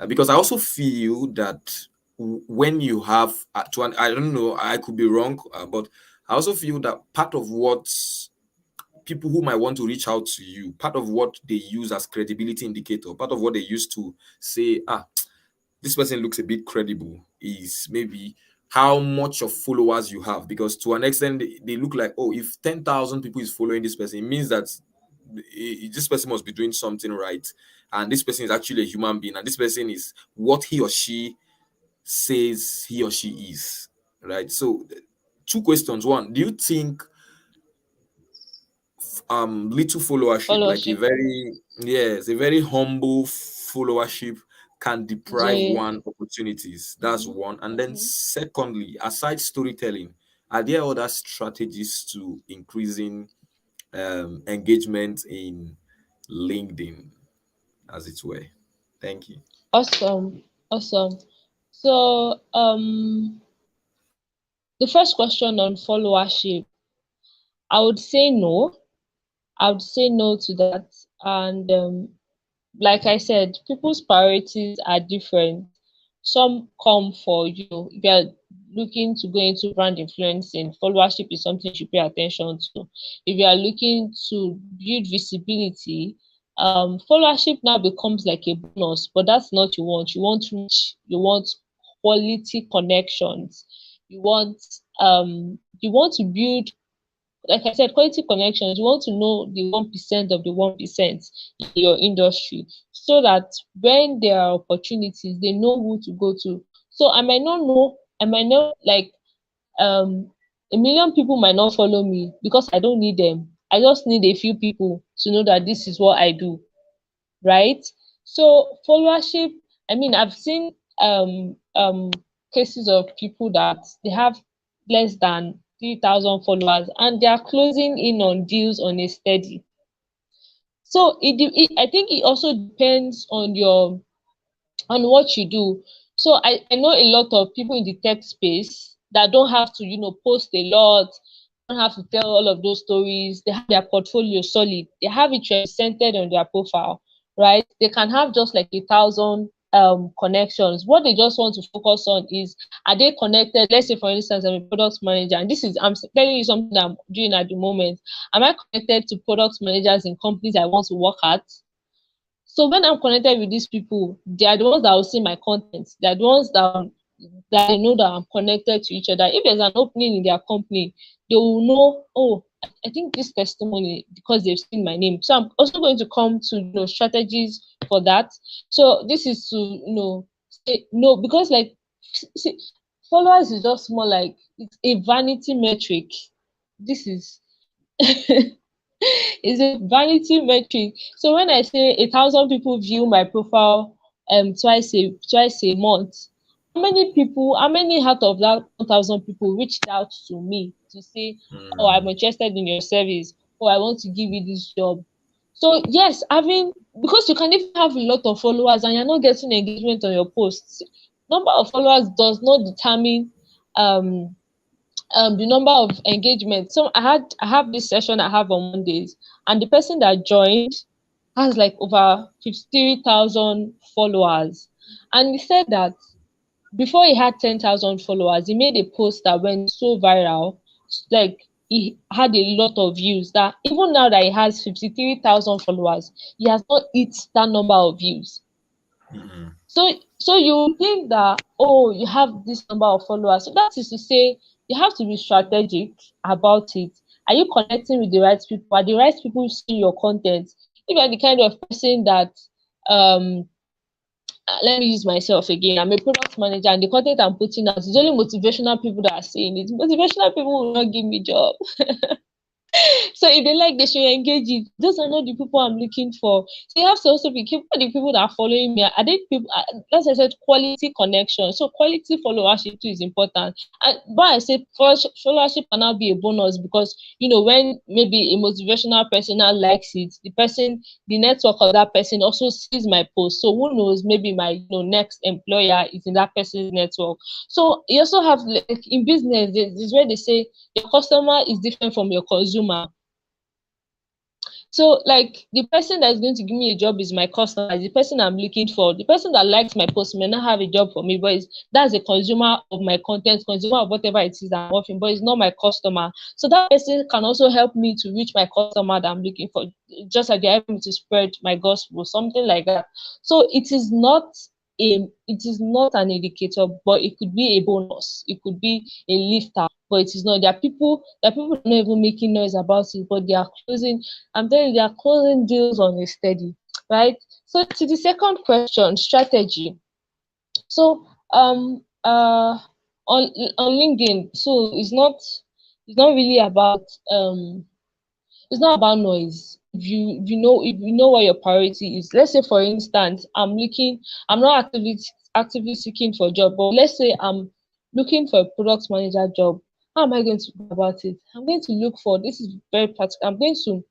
Because I also feel that when you have, I don't know, I could be wrong, but I also feel that part of what people who might want to reach out to you, part of what they use as credibility indicator, part of what they use to say, this person looks a bit credible, is maybe how much of followers you have, because to an extent they look like, oh, if 10,000 people is following this person, it means that this person must be doing something right, and this person is actually a human being, and this person is what he or she says he or she is, right? So two questions. One, do you think little followership, like a Followership. very, yes, a very humble followership, can deprive Yeah. one opportunities? That's one. And then Mhm. secondly, aside storytelling, are there other strategies to increasing engagement in LinkedIn, as it were? Thank you. Awesome. Awesome. So, the first question on followership, I would say no. I would say no to that. And like I said, people's priorities are different. Some come for, if you're looking to go into brand influencing, followership is something you should pay attention to. If you are looking to build visibility, followership now becomes like a bonus, but that's not you want. You want reach, you want quality connections, you want to build, like I said, quality connections. You want to know the 1% of the 1% in your industry, so that when there are opportunities, they know who to go to. So I might not know, I might not like a million people might not follow me because I don't need them. I just need a few people to know that this is what I do, right? So followership, I mean, I've seen cases of people that they have less than 3,000 followers and they are closing in on deals on a steady. So I think it also depends on your on what you do. So I know a lot of people in the tech space that don't have to, post a lot, don't have to tell all of those stories. They have their portfolio solid. They have it represented on their profile, right? They can have just like 1,000 connections. What they just want to focus on is, are they connected? Let's say for instance, I'm a product manager, and I'm telling you something that I'm doing at the moment. Am I connected to product managers in companies I want to work at? So when I'm connected with these people, they are the ones that will see my content. They are the ones that they know that I'm connected to each other. If there's an opening in their company, they will know, oh, I think this testimony, because they've seen my name. So I'm also going to come to strategies for that. So this is to say no, because like, see, followers is just more like it's a vanity metric. This is it's a vanity metric. So when I say 1,000 people view my profile twice a month, how many out of that 1,000 people reached out to me to say, oh, I'm Mm, interested in your service, or I want to give you this job. So yes, having, because you can even have a lot of followers and you're not getting engagement on your posts. Number of followers does not determine um the number of engagement. So I have this session I have on Mondays, and the person that joined has like over 53,000 followers. And he said that before he had 10,000 followers, he made a post that went so viral, like he had a lot of views, that even now that he has 53,000 followers, he has not hit that number of views. mm, So you think that, oh, you have this number of followers. So that is to say, you have to be strategic about it. Are you connecting with the right people? Are the right people seeing your content? If you're the kind of person that um let me use myself again. I'm a product manager, and the content I'm putting out is only motivational people that are seeing it. Motivational people will not give me job. So if they like, they should engage it. Those are not the people I'm looking for. So you have to also be careful. The people that are following me, are they people? As I said, quality connection. So quality followership too is important. And but I say followership can now be a bonus, because when maybe a motivational person now likes it, the network of that person also sees my post. So who knows? Maybe my next employer is in that person's network. So you also have, like, in business, this is where they say your customer is different from your consumer. So, like, the person that is going to give me a job is my customer, is the person I'm looking for. The person that likes my post may not have a job for me, but that's a consumer of my content, consumer of whatever it is I'm offering, but it's not my customer. So that person can also help me to reach my customer that I'm looking for, just like they're helping me to spread my gospel, something like that. So it is not it is not an indicator, but it could be a bonus. It could be a lifter, but it is not. There are people not even making noise about it, but they are closing. I'm telling you, they are closing deals on a steady, right? So to the second question, strategy. So on LinkedIn, so it's not really about it's not about noise. If you know what your priority is. Let's say for instance, I'm not actively seeking for a job, but let's say I'm looking for a product manager job. How am I going to go about it? I'm going to look for, this is very practical, I'm going to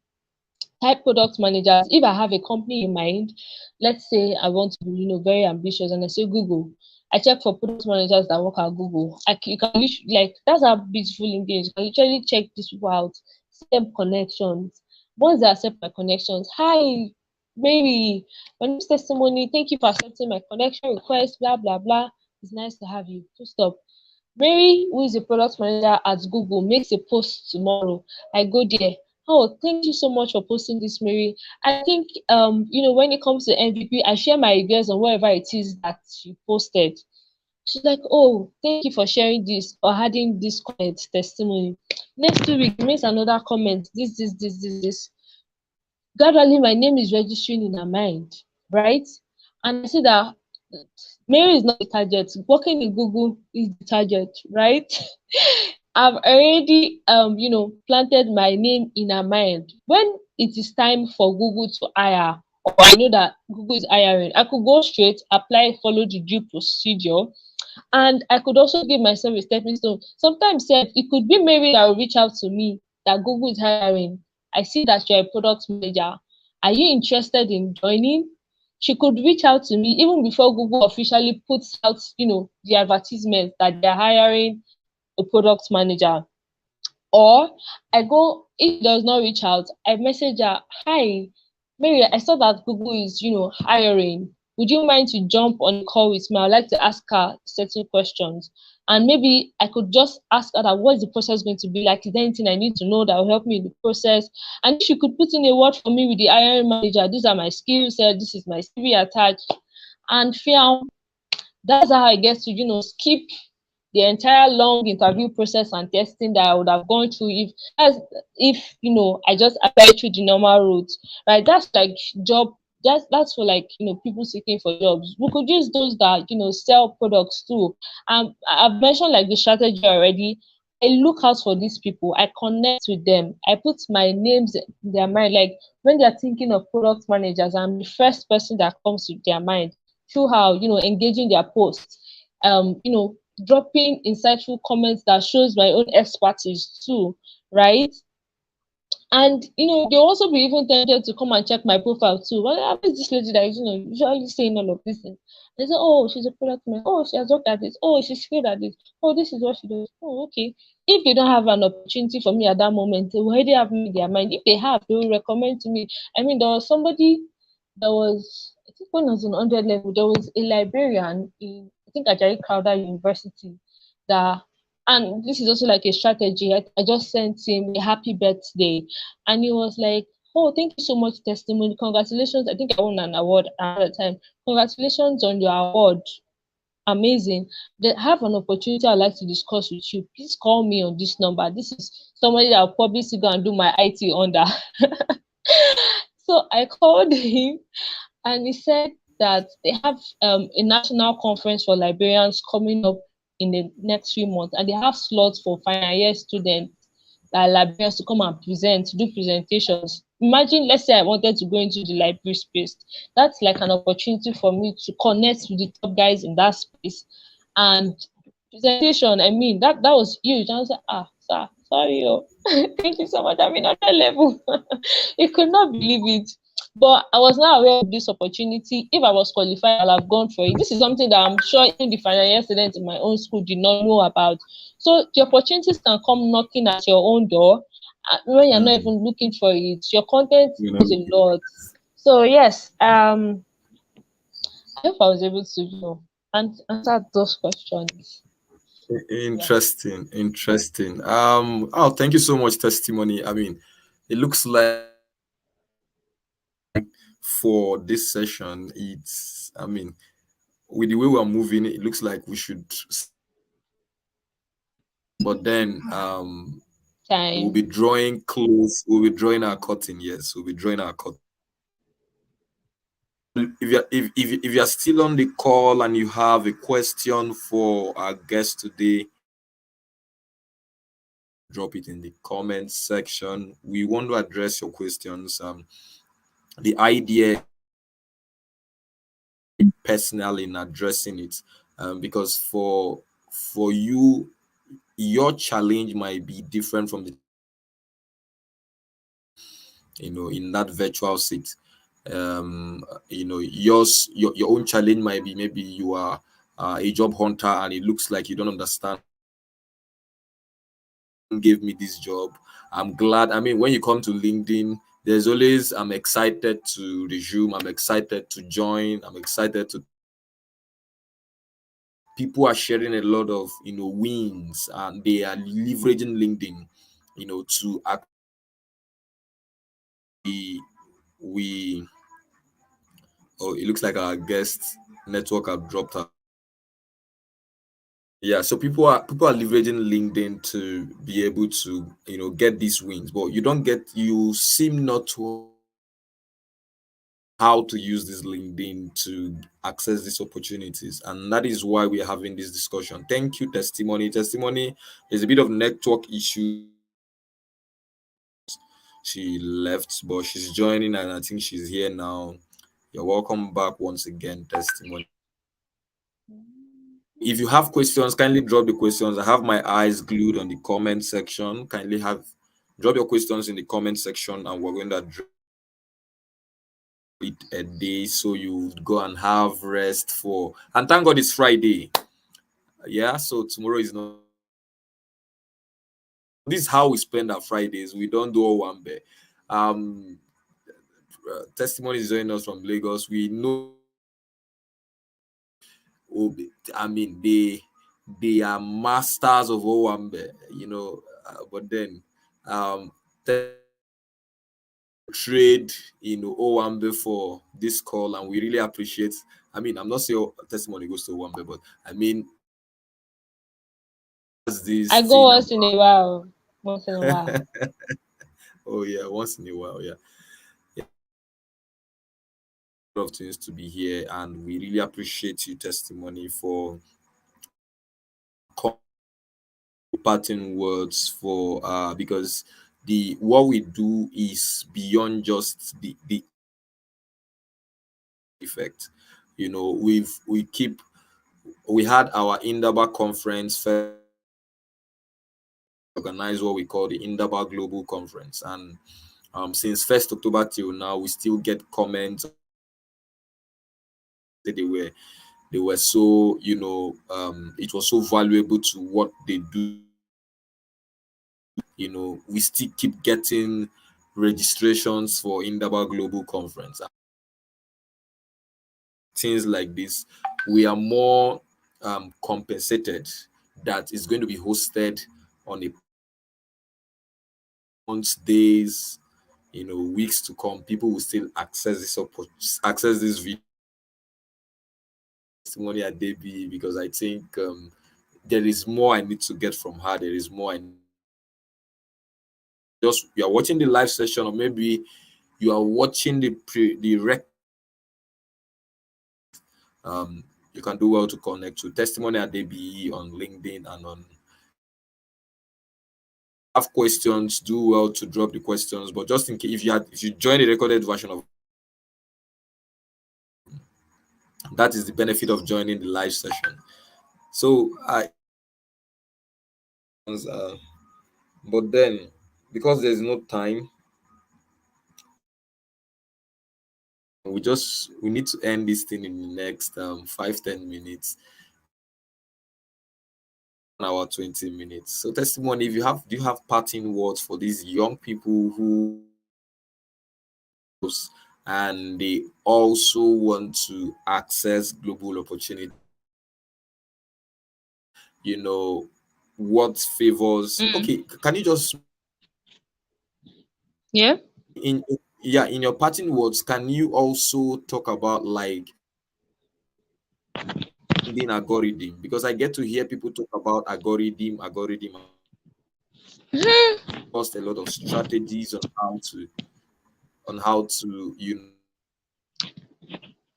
type product managers. If I have a company in mind, let's say I want to be, very ambitious, and I say Google. I check for product managers that work at Google. You can like, that's how beautiful LinkedIn is. You can literally check these people out, see them connections. Once they accept my connections, hi, Mary, my name is Testimony. Thank you for accepting my connection request. Blah blah blah. It's nice to have you. Full stop. Mary, who is a product manager at Google, makes a post tomorrow. I go there. Oh, thank you so much for posting this, Mary. I think when it comes to MVP, I share my ideas on whatever it is that she posted. She's like, oh, thank you for sharing this or adding this comment testimony. Next 2 weeks, makes another comment. This. Gradually, my name is registering in her mind, right? And I see that Mary is not the target. Working in Google is the target, right? I've already planted my name in her mind. When it is time for Google to hire, or I know that Google is hiring, I could go straight, apply, follow the due procedure, and I could also give myself a stepping stone. Sometimes it could be Mary that will reach out to me that Google is hiring. I see that you're a product manager. Are you interested in joining? She could reach out to me even before Google officially puts out, the advertisement that they're hiring a product manager. Or I go, if it does not reach out, I message her, hi, Mary, I saw that Google is, hiring. Would you mind to jump on a call with me? I'd like to ask her certain questions. And maybe I could just ask her that what is the process going to be like? Is there anything I need to know that will help me in the process? And she could put in a word for me with the hiring manager. These are my skills, this is my CV attached. And that's how I get to, skip the entire long interview process and testing that I would have gone through if I just applied through the normal route, right? That's like job. That's for like people seeking for jobs. We could use those that sell products too. I've mentioned like the strategy already. I look out for these people. I connect with them. I put my names in their mind. Like when they're thinking of product managers, I'm the first person that comes to their mind through how engaging their posts. Dropping insightful comments that shows my own expertise too, right? And they'll also be even tempted to come and check my profile too. Well, I was this lady that is usually saying all of these things. They say, oh, she's a product man. Oh, she has worked at this. Oh, she's skilled at this. Oh, this is what she does. Oh, okay. If they don't have an opportunity for me at that moment, they already have me in their mind. If they have, they will recommend to me. I mean, there was somebody that was, I think when I was in 100 level, there was a librarian in, I think, Ajayi Crowther University that, and this is also like a strategy. I just sent him a happy birthday, and he was like, oh, thank you so much, Testimony. Congratulations. I think I won an award at the time. Congratulations on your award. Amazing. They have an opportunity I'd like to discuss with you. Please call me on this number. This is somebody that will probably still go and do my IT under. So I called him and he said that they have a national conference for librarians coming up in the next few months, and they have slots for final year students that are librarians to come and present, to do presentations. Imagine, let's say I wanted to go into the library space. That's like an opportunity for me to connect with the top guys in that space. And presentation, I mean, that was huge. I was like, sir, sorry, thank you so much. I'm in another level. You could not believe it. But I was not aware of this opportunity. If I was qualified, I'll have gone for it. This is something that I'm sure even the final year students in my own school did not know about. So the opportunities can come knocking at your own door when you're not even looking for it. Your content is a lot. So yes, I hope I was able to answer those questions. Interesting. Thank you so much, Testimony. I mean, it looks like for this session, it's, I mean, with the way we are moving, it looks like we should. But then we'll Time. be drawing close. We'll be drawing our curtain. Yes, we'll be drawing our curtain. If you're still on the call and you have a question for our guest today, drop it in the comment section. We want to address your questions. The idea personal in addressing it, because for you, your challenge might be different from the, in that virtual seat. Your own challenge might be, maybe you are a job hunter and it looks like you don't understand, gave me this job. I'm glad. I mean, when you come to LinkedIn, there's always, I'm excited to resume, I'm excited to join, I'm excited to, people are sharing a lot of wins, and they are leveraging LinkedIn to actually, we oh, it looks like our guest network have dropped out. Yeah, so people are leveraging LinkedIn to be able to get these wins, but you seem not to how to use this LinkedIn to access these opportunities, and that is why we are having this discussion. Thank you, Testimony. There's a bit of network issue. She left, but she's joining, and I think she's here now. You're welcome back once again, Testimony. If you have questions, kindly drop the questions. I have my eyes glued on the comment section. Kindly drop your questions in the comment section, and we're going to address it a day, so you go and have rest for. And thank God it's Friday. Yeah, so tomorrow is not. This is how we spend our Fridays. We don't do all one day. Testimony is joining us from Lagos. We know. I mean, they are masters of Owambe, but then trade Owambe for this call, and we really appreciate. I mean, I'm not saying Testimony goes to Owambe, but I mean, this I go thing once in a while. Once in a while. oh yeah, once in a while, yeah. A lot of things to be here, and we really appreciate you, Testimony, for parting words for because what we do is beyond just the effect. We had our Indaba conference first, organize what we call the Indaba Global Conference, and since 1st October till now, we still get comments. They were so it was so valuable to what they do. We still keep getting registrations for Indaba Global Conference. Things like this, we are more compensated that is going to be hosted on a months, days, weeks to come. People will still access this video. Testimony Adebiyi, because I think there is more I need to get from her. There is more. You are watching the live session, or maybe you are watching the rec. You can do well to connect to Testimony Adebiyi on LinkedIn, and on. Have questions, do well to drop the questions. But just in case, if you join the recorded version of, that is the benefit of joining the live session. So but then, because there's no time, we need to end this thing in the next 5-10 minutes, 1 hour 20 minutes. So Testimony, do you have parting words for these young people who, and they also want to access global opportunity? What favors? Okay, can you just Yeah. in in your parting words, can you also talk about, like, LinkedIn algorithm? Because I get to hear people talk about algorithm. Lost a lot of strategies on how to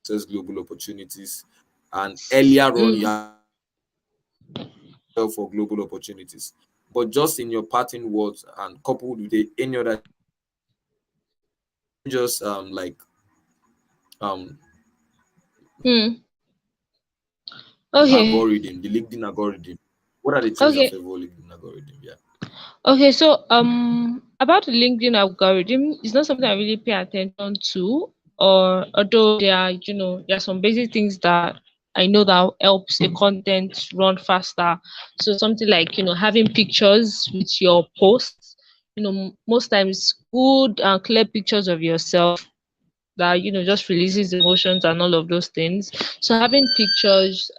access global opportunities. And earlier on, you have for global opportunities. But just in your parting words and coupled with any other, just um Okay. algorithm, the LinkedIn algorithm. What are the things that Okay. favor LinkedIn algorithm? Yeah. Okay, so about the LinkedIn algorithm, it's not something I really pay attention to, or although there are some basic things that I know that helps the content run faster. So something like having pictures with your posts. Most times good and clear pictures of yourself that just releases emotions and all of those things. So having pictures,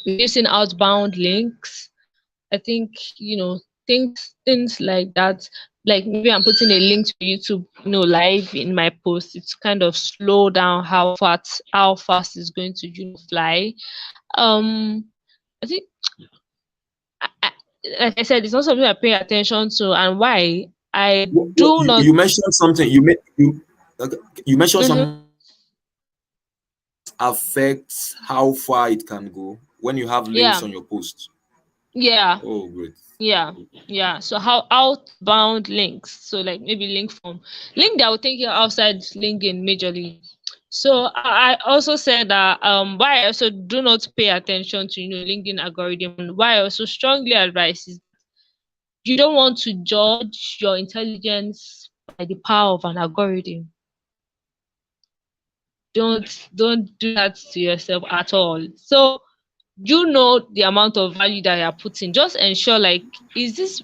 reducing outbound links, I think things like that. Like maybe I'm putting a link to YouTube, live in my post. It's kind of slow down how fast it's going to fly. I think, I, like I said, it's not something I pay attention to, and why I do not. You mentioned something. Okay, you mentioned Mhm. some affects how far it can go when you have links Yeah, on your post. yeah. Oh, great. Yeah, yeah. So how outbound links. So like maybe link that will take you outside LinkedIn majorly. So I also said that why I also do not pay attention to LinkedIn algorithm, and why I also strongly advise is you don't want to judge your intelligence by the power of an algorithm. Don't do that to yourself at all. So the amount of value that you're putting. Just ensure, like, is this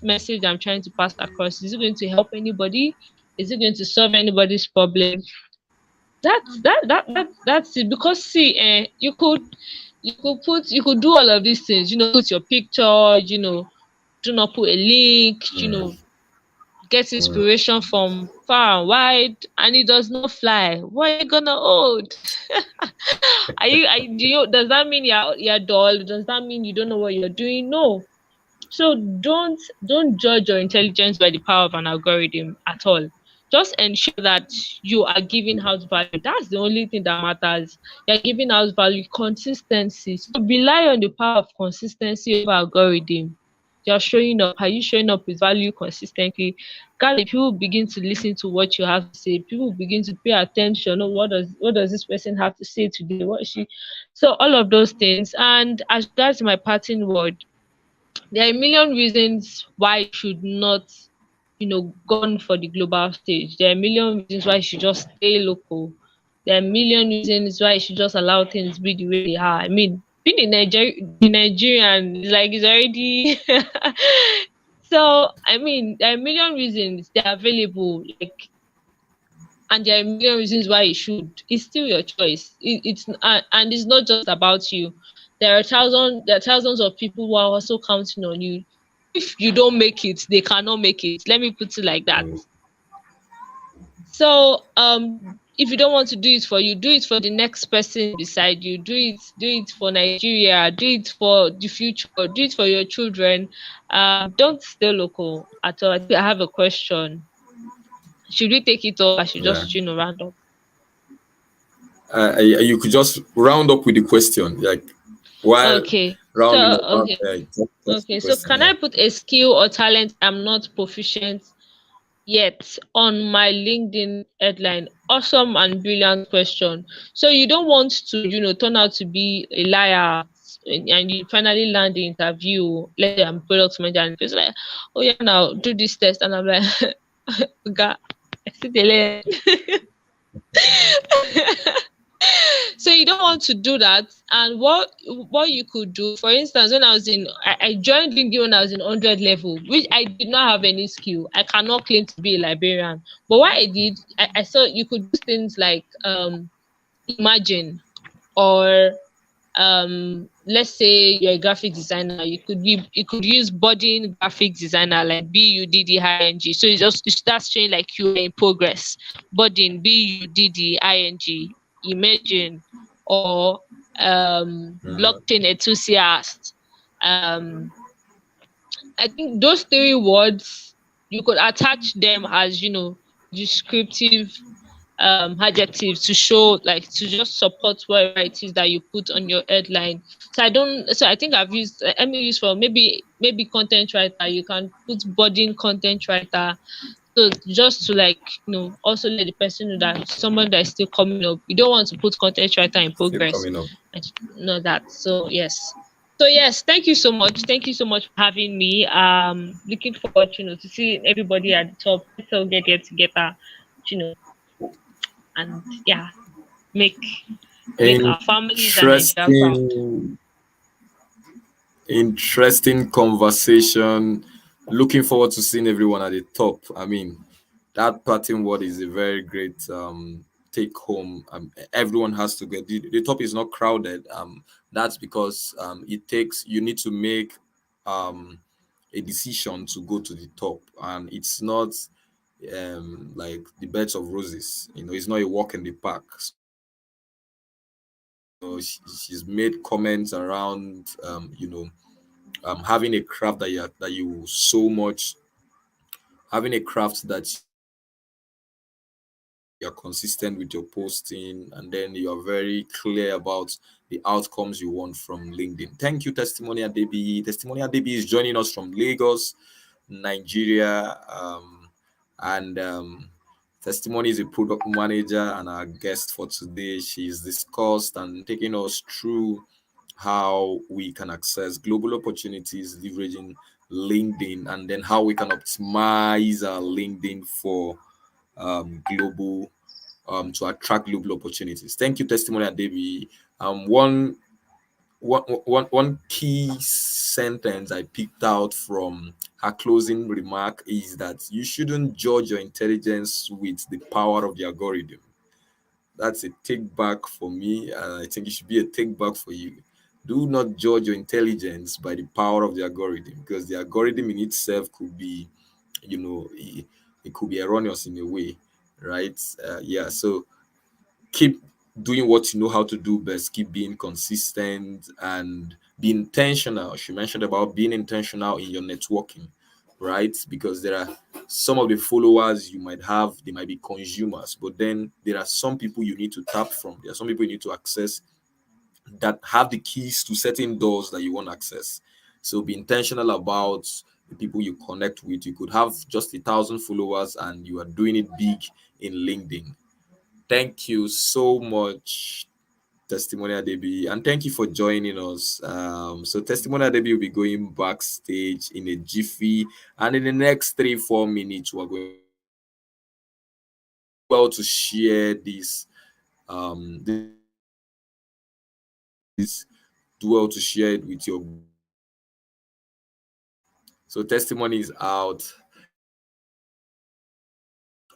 message I'm trying to pass across, is it going to help anybody, is it going to solve anybody's problem? That's it. Because see, you could do all of these things, put your picture, do not put a link, get inspiration from far and wide, and it does not fly. What are you gonna hold? Does that mean you're dull? Does that mean you don't know what you're doing? No. So don't judge your intelligence by the power of an algorithm at all. Just ensure that you are giving out value. That's the only thing that matters. You're giving out value, consistency. So rely on the power of consistency over algorithm. You're showing up. Are you showing up with value consistently? God, if people begin to listen to what you have to say, people begin to pay attention. Oh, what does this person have to say today? What is she? So all of those things. And as regards my parting word, there are a million reasons why you should not, gone for the global stage. There are a million reasons why you should just stay local. There are a million reasons why you should just allow things be the way they are. I mean, being the Nigerian is like it's already so I mean there are a million reasons they are available, like, and there are a million reasons why you should. It's still your choice. And it's not just about you. There are thousands of people who are also counting on you. If you don't make it, they cannot make it. Let me put it like that. So if you don't want to do it for you, do it for the next person beside you. Do it for Nigeria, do it for the future, do it for your children. Don't stay local at all. I think I have a question. Should we take it, or I should Yeah. just round up? You could just round up with the question, like while Okay. So rounding up. okay. Just the Okay. So question. can Yeah. I put a skill or talent I'm not proficient yet on my LinkedIn headline? Awesome and brilliant question. So you don't want to, turn out to be a liar, and you finally land the interview. Let's say I'm product manager, and it's like, oh yeah, now do this test, and I'm like, God, I see the learn. So you don't want to do that. And what you could do, for instance, when I joined LinkedIn when I was in 100 level, which I did not have any skill. I cannot claim to be a librarian. But what I did, I saw you could do things like imagine, or let's say you're a graphic designer, you could use budding graphic designer, like budding. So it starts showing like you're in progress. Budding, budding, imagine, or blockchain enthusiast. Um, I think those three words you could attach them as descriptive adjectives to show, like, to just support whatever it is that you put on your headline. So I think I've used let me use for maybe content writer. You can put budding content writer, so just to, like, also let the person know that someone that is still coming up. You don't want to put content writer in Still progress. coming up. And know that. So yes. So yes, thank you so much. Thank you so much for having me. Looking forward, to see everybody at the top. Let's all get here together, you know, and yeah, make make our families and Nigeria proud. Interesting, interesting conversation. Looking forward to seeing everyone at the top. I mean, that parting word is a very great take home. Everyone has to get the top is not crowded. That's because it takes you need to make um a decision to go to the top, and it's not like the beds of roses. It's not a walk in the park. She's made comments around having a craft that you so much, having a craft that you're consistent with your posting, and then you are very clear about the outcomes you want from LinkedIn. Thank you, Testimony Adebiyi. Testimony Adebiyi is joining us from Lagos, Nigeria. And Testimony is a product manager and our guest for today. She's discussed and taking us through how we can access global opportunities leveraging LinkedIn, and then how we can optimize our LinkedIn for global to attract global opportunities. Thank you, Testimony Adebi. One key sentence I picked out from her closing remark is that you shouldn't judge your intelligence with the power of the algorithm. That's a take back for me, and I think it should be a take back for you. Do not judge your intelligence by the power of the algorithm, because the algorithm in itself could be, it could be erroneous in a way, right? Yeah, so keep doing what you know how to do best. Keep being consistent and be intentional. She mentioned about being intentional in your networking, right? Because there are some of the followers you might have, they might be consumers, but then there are some people you need to tap from. There are some people you need to access that have the keys to certain doors that you want access. So be intentional about the people you connect with. You could have just 1,000 followers and you are doing it big in LinkedIn. Thank you so much, Testimony Adebi, and thank you for joining us. So Testimony Adebi will be going backstage in a jiffy, and in the next 3-4 minutes, we're going to share this duel to share it with your. So Testimony is out.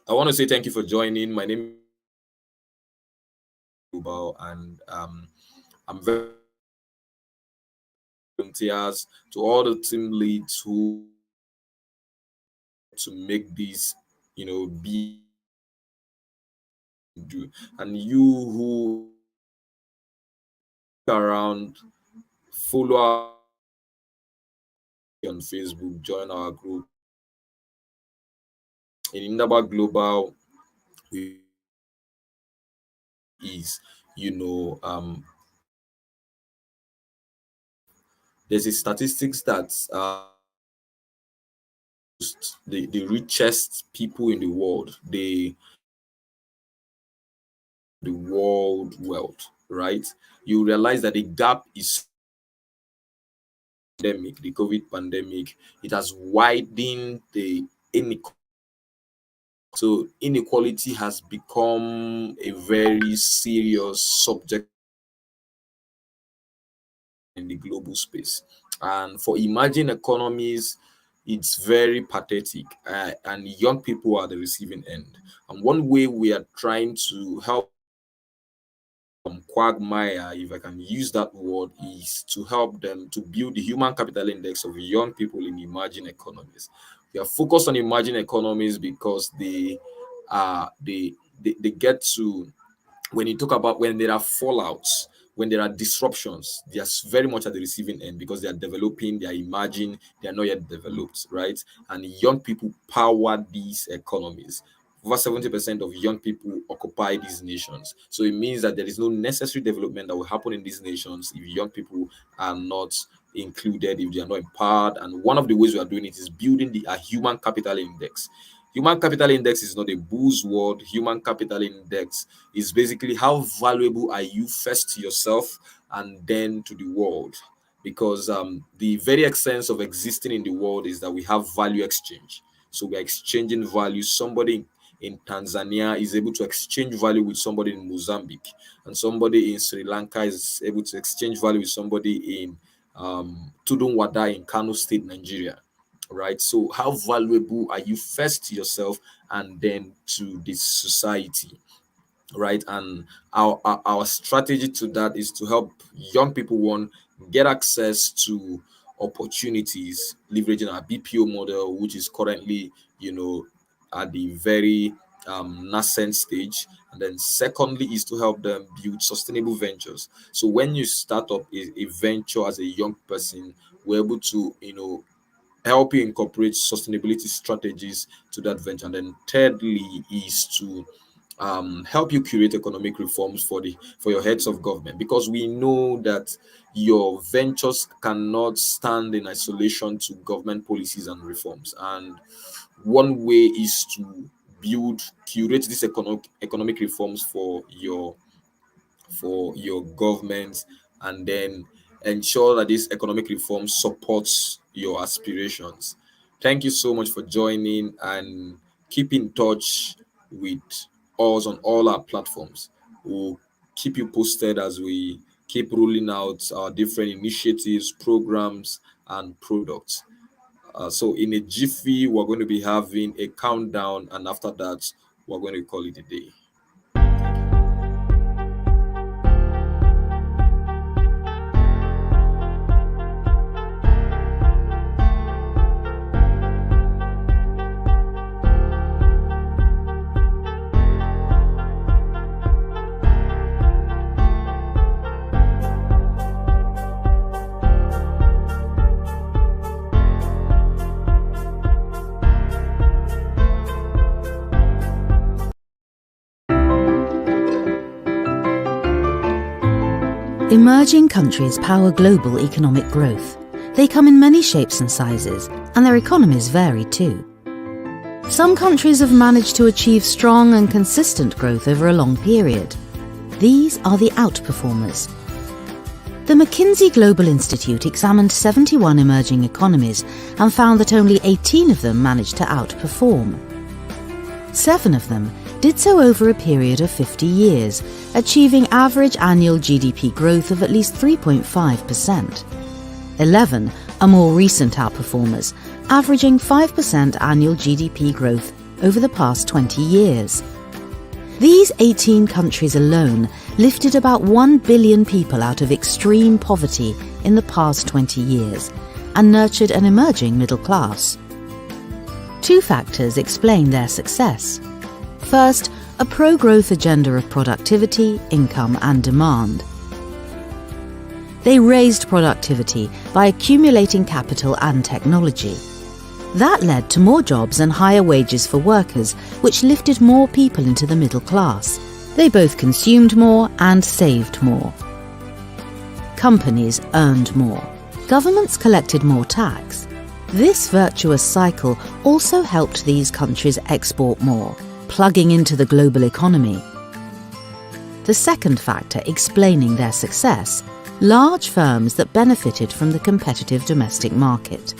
I want to say thank you for joining. My name is Indaba, and I'm very volunteers to all the team leads who to make this, be do, and you who around, follow us on Facebook, join our group in Indaba Global. Is there's a statistics that the richest people in the world, the world wealth, right? You realize that the gap is pandemic, the COVID pandemic. It has widened the inequality. So inequality has become a very serious subject in the global space. And for emerging economies, it's very pathetic. And young people are the receiving end. And one way we are trying to help quagmire, if I can use that word, is to help them to build the human capital index of young people in emerging economies. We are focused on emerging economies because they get to when you talk about when there are fallouts, when there are disruptions, they are very much at the receiving end because they are developing, they are emerging, they are not yet developed, right? And young people power these economies. Over 70% of young people occupy these nations. So it means that there is no necessary development that will happen in these nations if young people are not included, if they are not empowered. And one of the ways we are doing it is building a human capital index. Human capital index is not a buzzword. Human capital index is basically how valuable are you first to yourself and then to the world. Because the very essence of existing in the world is that we have value exchange. So we're exchanging value. Somebody in Tanzania is able to exchange value with somebody in Mozambique, and somebody in Sri Lanka is able to exchange value with somebody in Tudunwada in Kano State, Nigeria. Right. So, how valuable are you first to yourself and then to the society? Right. And our strategy to that is to help young people, one, get access to opportunities, leveraging our BPO model, which is currently, at the very nascent stage. And then secondly is to help them build sustainable ventures. So when you start up a venture as a young person, we're able to help you incorporate sustainability strategies to that venture. And then thirdly is to help you curate economic reforms for your heads of government, because we know that your ventures cannot stand in isolation to government policies and reforms. And one way is to curate these economic reforms for your government, and then ensure that this economic reform supports your aspirations. Thank you so much for joining, and keep in touch with us on all our platforms. We'll keep you posted as we keep rolling out our different initiatives, programs, and products. So in a jiffy, we're going to be having a countdown, and after that, we're going to call it a day. Emerging countries power global economic growth. They come in many shapes and sizes, and their economies vary too. Some countries have managed to achieve strong and consistent growth over a long period. These are the outperformers. The McKinsey Global Institute examined 71 emerging economies and found that only 18 of them managed to outperform. 7 of them did so over a period of 50 years, achieving average annual GDP growth of at least 3.5%. 11 are more recent outperformers, averaging 5% annual GDP growth over the past 20 years. These 18 countries alone lifted about 1 billion people out of extreme poverty in the past 20 years and nurtured an emerging middle class. 2 factors explain their success. First, a pro-growth agenda of productivity, income and demand. They raised productivity by accumulating capital and technology. That led to more jobs and higher wages for workers, which lifted more people into the middle class. They both consumed more and saved more. Companies earned more. Governments collected more tax. This virtuous cycle also helped these countries export more, plugging into the global economy. The second factor explaining their success: large firms that benefited from the competitive domestic market.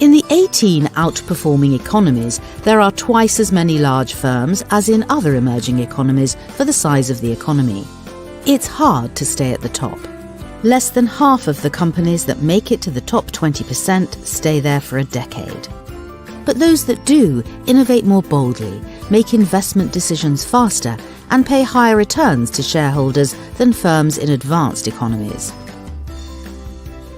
In the 18 outperforming economies, there are twice as many large firms as in other emerging economies for the size of the economy. It's hard to stay at the top. Less than half of the companies that make it to the top 20% stay there for a decade. But those that do innovate more boldly, make investment decisions faster, and pay higher returns to shareholders than firms in advanced economies.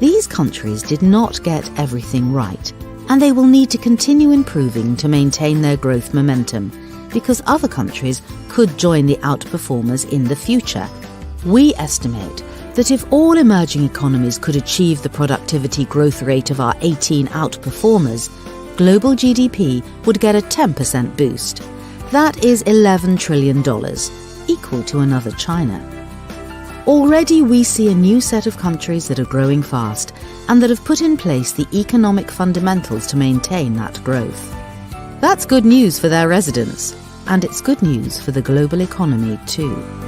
These countries did not get everything right, and they will need to continue improving to maintain their growth momentum, because other countries could join the outperformers in the future. We estimate that if all emerging economies could achieve the productivity growth rate of our 18 outperformers, global GDP would get a 10% boost. That is $11 trillion, equal to another China. Already we see a new set of countries that are growing fast and that have put in place the economic fundamentals to maintain that growth. That's good news for their residents, and it's good news for the global economy too.